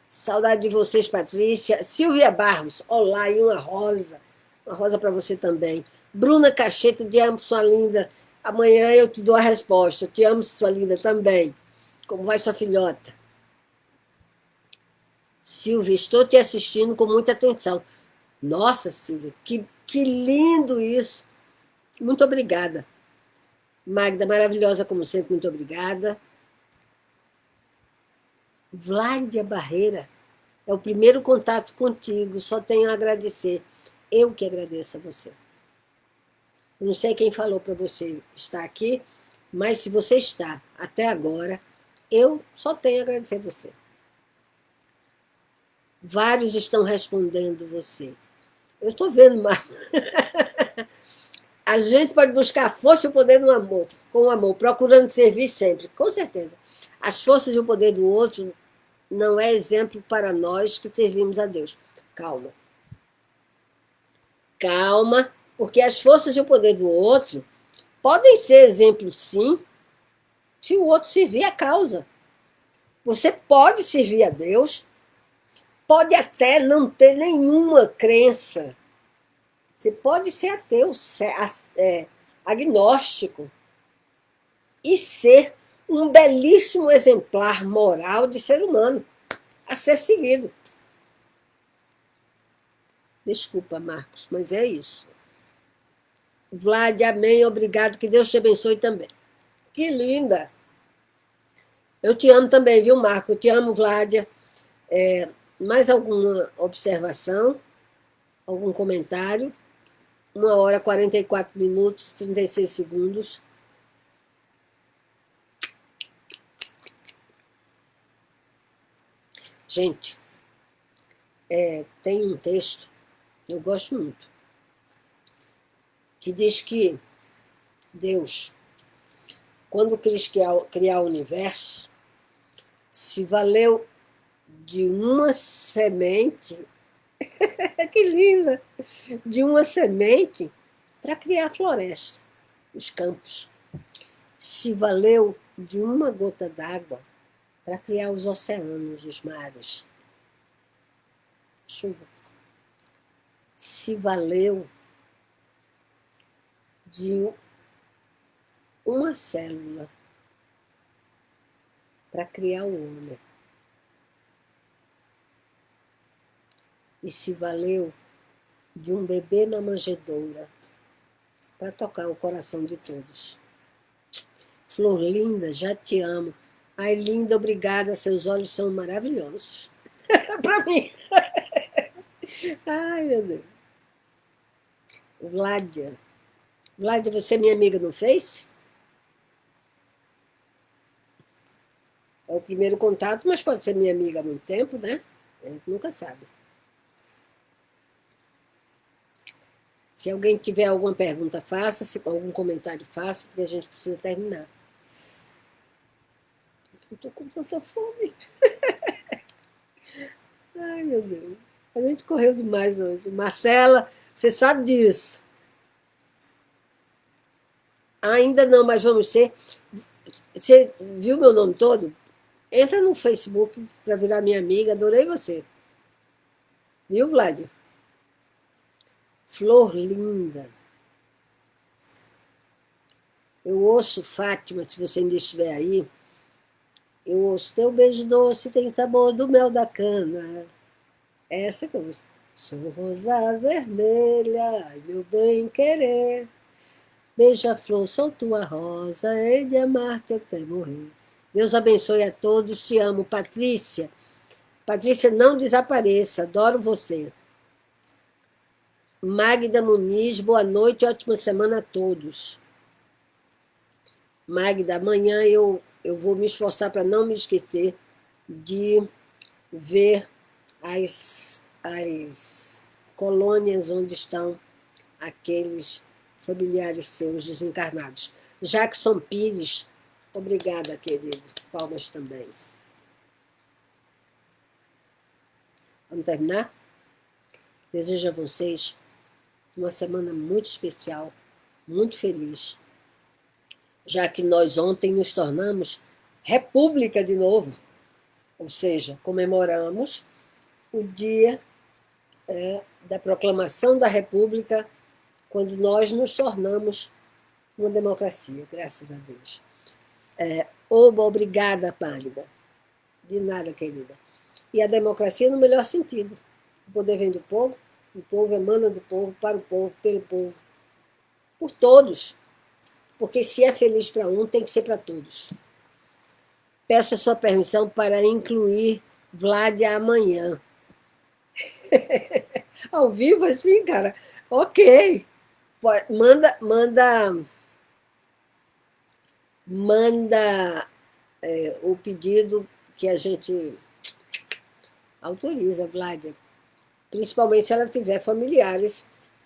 Saudade de vocês, Patrícia. Silvia Barros, olá, e uma rosa. Uma rosa para você também. Bruna Cacheta, te amo, sua linda. Amanhã eu te dou a resposta. Te amo, sua linda, também. Como vai sua filhota? Silvia, estou te assistindo com muita atenção. Nossa, Silvia, que lindo isso. Muito obrigada. Magda, maravilhosa como sempre, muito obrigada. Vládia Barreira, é o primeiro contato contigo, só tenho a agradecer. Eu que agradeço a você. Eu não sei quem falou para você estar aqui, mas se você está até agora, eu só tenho a agradecer a você. Vários estão respondendo você. Eu estou vendo, mas a gente pode buscar a força e o poder no amor, com o amor, procurando servir sempre, com certeza. As forças e o poder do outro não é exemplo para nós que servimos a Deus. Calma. Calma, porque as forças e o poder do outro podem ser exemplo, sim, se o outro servir a causa. Você pode servir a Deus, pode até não ter nenhuma crença. Você pode ser ateu, agnóstico, e ser um belíssimo exemplar moral de ser humano, a ser seguido. Desculpa, Marcos, mas é isso. Vlad, amém, obrigado, que Deus te abençoe também. Que linda! Eu te amo também, viu, Marco? Eu te amo, Vládia. Mais alguma observação? Algum comentário? 1 hora, 44 minutos, 36 segundos. Gente, tem um texto, eu gosto muito, que diz que Deus, quando quis criar o universo, se valeu de uma semente, que linda, de uma semente para criar a floresta, os campos. Se valeu de uma gota d'água para criar os oceanos, os mares. Chuva. Se valeu de uma célula para criar o homem. e se valeu de um bebê na manjedoura para tocar o coração de todos. Flor linda, já te amo. Ai, linda, obrigada, seus olhos são maravilhosos. Para mim. Ai, meu Deus. Vládia. Vládia, você é minha amiga no Face? É o primeiro contato, mas pode ser minha amiga há muito tempo, né? A gente nunca sabe. Se alguém tiver alguma pergunta, faça. Se algum comentário, faça, porque a gente precisa terminar. Eu estou com tanta fome. Ai, meu Deus. A gente correu demais hoje. Marcela, você sabe disso. Ainda não, mas vamos ser. Você viu meu nome todo? Entra no Facebook para virar minha amiga. Adorei você. Viu, Vlad? Flor linda. Eu ouço, Fátima, se você ainda estiver aí. Eu ouço teu beijo doce, tem sabor do mel da cana. Essa que eu ouço. Sou rosa vermelha, ai, meu bem querer. Beija-flor, sou tua rosa, hei de amar-te até morrer. Deus abençoe a todos, te amo. Patrícia, Patrícia, não desapareça, adoro você. Magda Muniz, boa noite, ótima semana a todos. Magda, amanhã eu vou me esforçar para não me esquecer de ver as colônias onde estão aqueles familiares seus desencarnados. Jackson Pires, obrigada, querido. Palmas também. Vamos terminar? Desejo a vocês uma semana muito especial, muito feliz, já que nós ontem nos tornamos república de novo, ou seja, comemoramos o dia da proclamação da República, quando nós nos tornamos uma democracia, graças a Deus. Oba, obrigada, Pálida. De nada, querida. E a democracia no melhor sentido. O poder vem do povo, o povo emana do povo, para o povo, pelo povo. Por todos. Porque se é feliz para um, tem que ser para todos. Peço a sua permissão para incluir Vládia amanhã. Ao vivo, assim, cara? Ok. Manda o pedido que a gente autoriza, Vládia. Principalmente se ela tiver familiares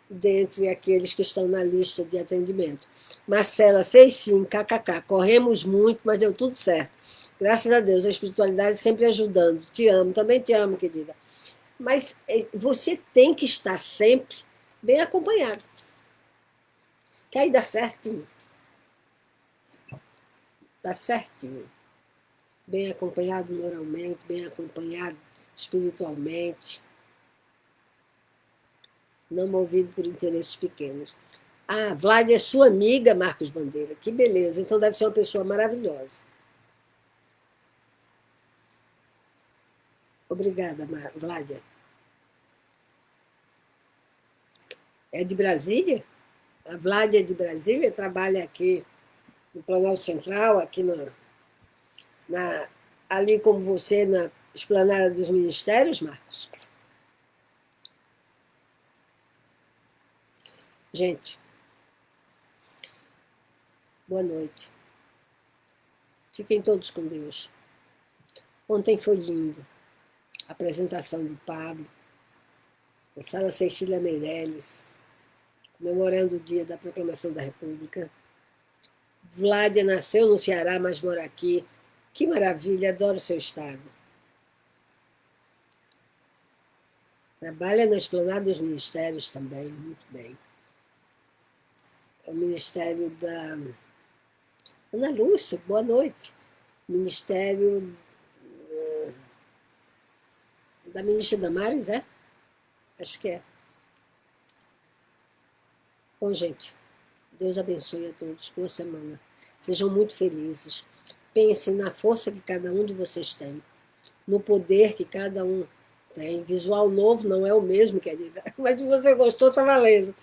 dentre aqueles que estão na lista de atendimento. Marcela, sei sim, kkk. Corremos muito, mas deu tudo certo. Graças a Deus, a espiritualidade sempre ajudando. Te amo, também te amo, querida. Mas você tem que estar sempre bem acompanhado. Que aí dá certinho. Dá certinho. Bem acompanhado moralmente, bem acompanhado espiritualmente. Não movido por interesses pequenos. Ah, Vlad é sua amiga, Marcos Bandeira. Que beleza. Então deve ser uma pessoa maravilhosa. Obrigada, Vládia. É de Brasília? A Vládia é de Brasília, trabalha aqui no Planalto Central, aqui ali como você, na Esplanada dos Ministérios, Marcos? Gente, boa noite. Fiquem todos com Deus. Ontem foi lindo. A apresentação do Pablo, na Sala Cecília Meirelles, comemorando o dia da proclamação da República. Vládia nasceu no Ceará, mas mora aqui. Que maravilha, adoro o seu estado. Trabalha na Esplanada dos Ministérios também, muito bem. É o Ministério da... Ana Lúcia, boa noite. Ministério da ministra Damares, é? Acho que é. Bom, gente, Deus abençoe a todos. Boa semana. Sejam muito felizes. Pensem na força que cada um de vocês tem, no poder que cada um Tem. Visual novo não é o mesmo, querida. Mas se você gostou, tá valendo.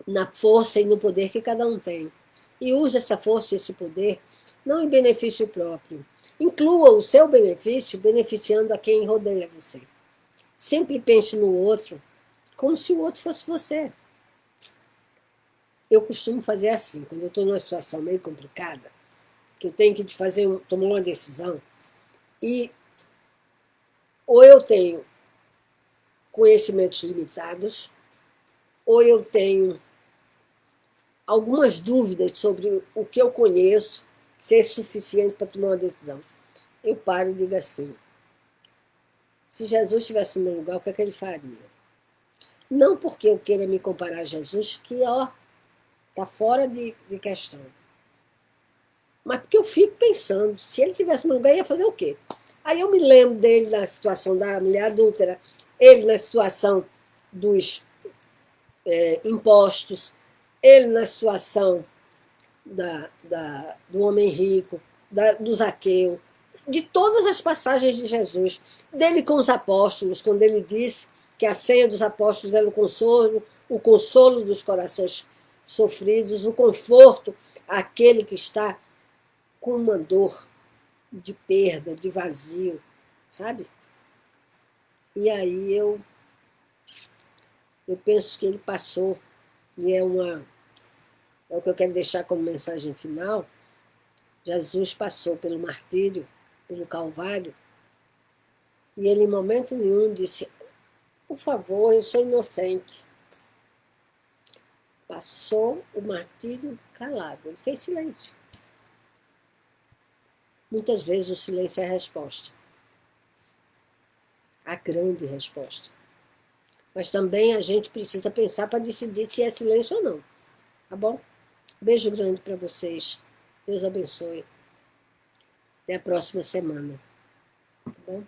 Na força e no poder que cada um tem. E use essa força e esse poder não em benefício próprio. Inclua o seu benefício beneficiando a quem rodeia você. Sempre pense no outro como se o outro fosse você. Eu costumo fazer assim, quando eu estou numa situação meio complicada, que eu tenho que tomar uma decisão, e ou eu tenho conhecimentos limitados, ou eu tenho algumas dúvidas sobre o que eu conheço, se é suficiente para tomar uma decisão. Eu paro e digo assim, se Jesus estivesse no meu lugar, o que é que ele faria? Não porque eu queira me comparar a Jesus, que está fora de questão, mas porque eu fico pensando, se ele estivesse no meu lugar, ia fazer o quê? Aí eu me lembro dele na situação da mulher adúltera, ele na situação dos impostos, ele na situação do homem rico, do Zaqueu, de todas as passagens de Jesus, dele com os apóstolos, quando ele disse que a senha dos apóstolos era o consolo dos corações sofridos, o conforto àquele que está com uma dor de perda, de vazio, sabe? E aí eu penso que ele passou, e é o que eu quero deixar como mensagem final. Jesus passou pelo martírio, pelo Calvário, e ele em momento nenhum disse, por favor, eu sou inocente. Passou o martírio calado, ele fez silêncio. Muitas vezes o silêncio é a resposta, a grande resposta. Mas também a gente precisa pensar para decidir se é silêncio ou não. Tá bom? Beijo grande para vocês. Deus abençoe. Até a próxima semana. Tá bom?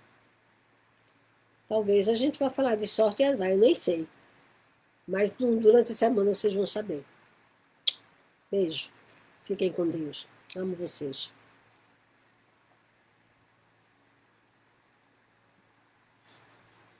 Talvez a gente vá falar de sorte e azar, eu nem sei. Mas durante a semana vocês vão saber. Beijo. Fiquem com Deus. Amo vocês.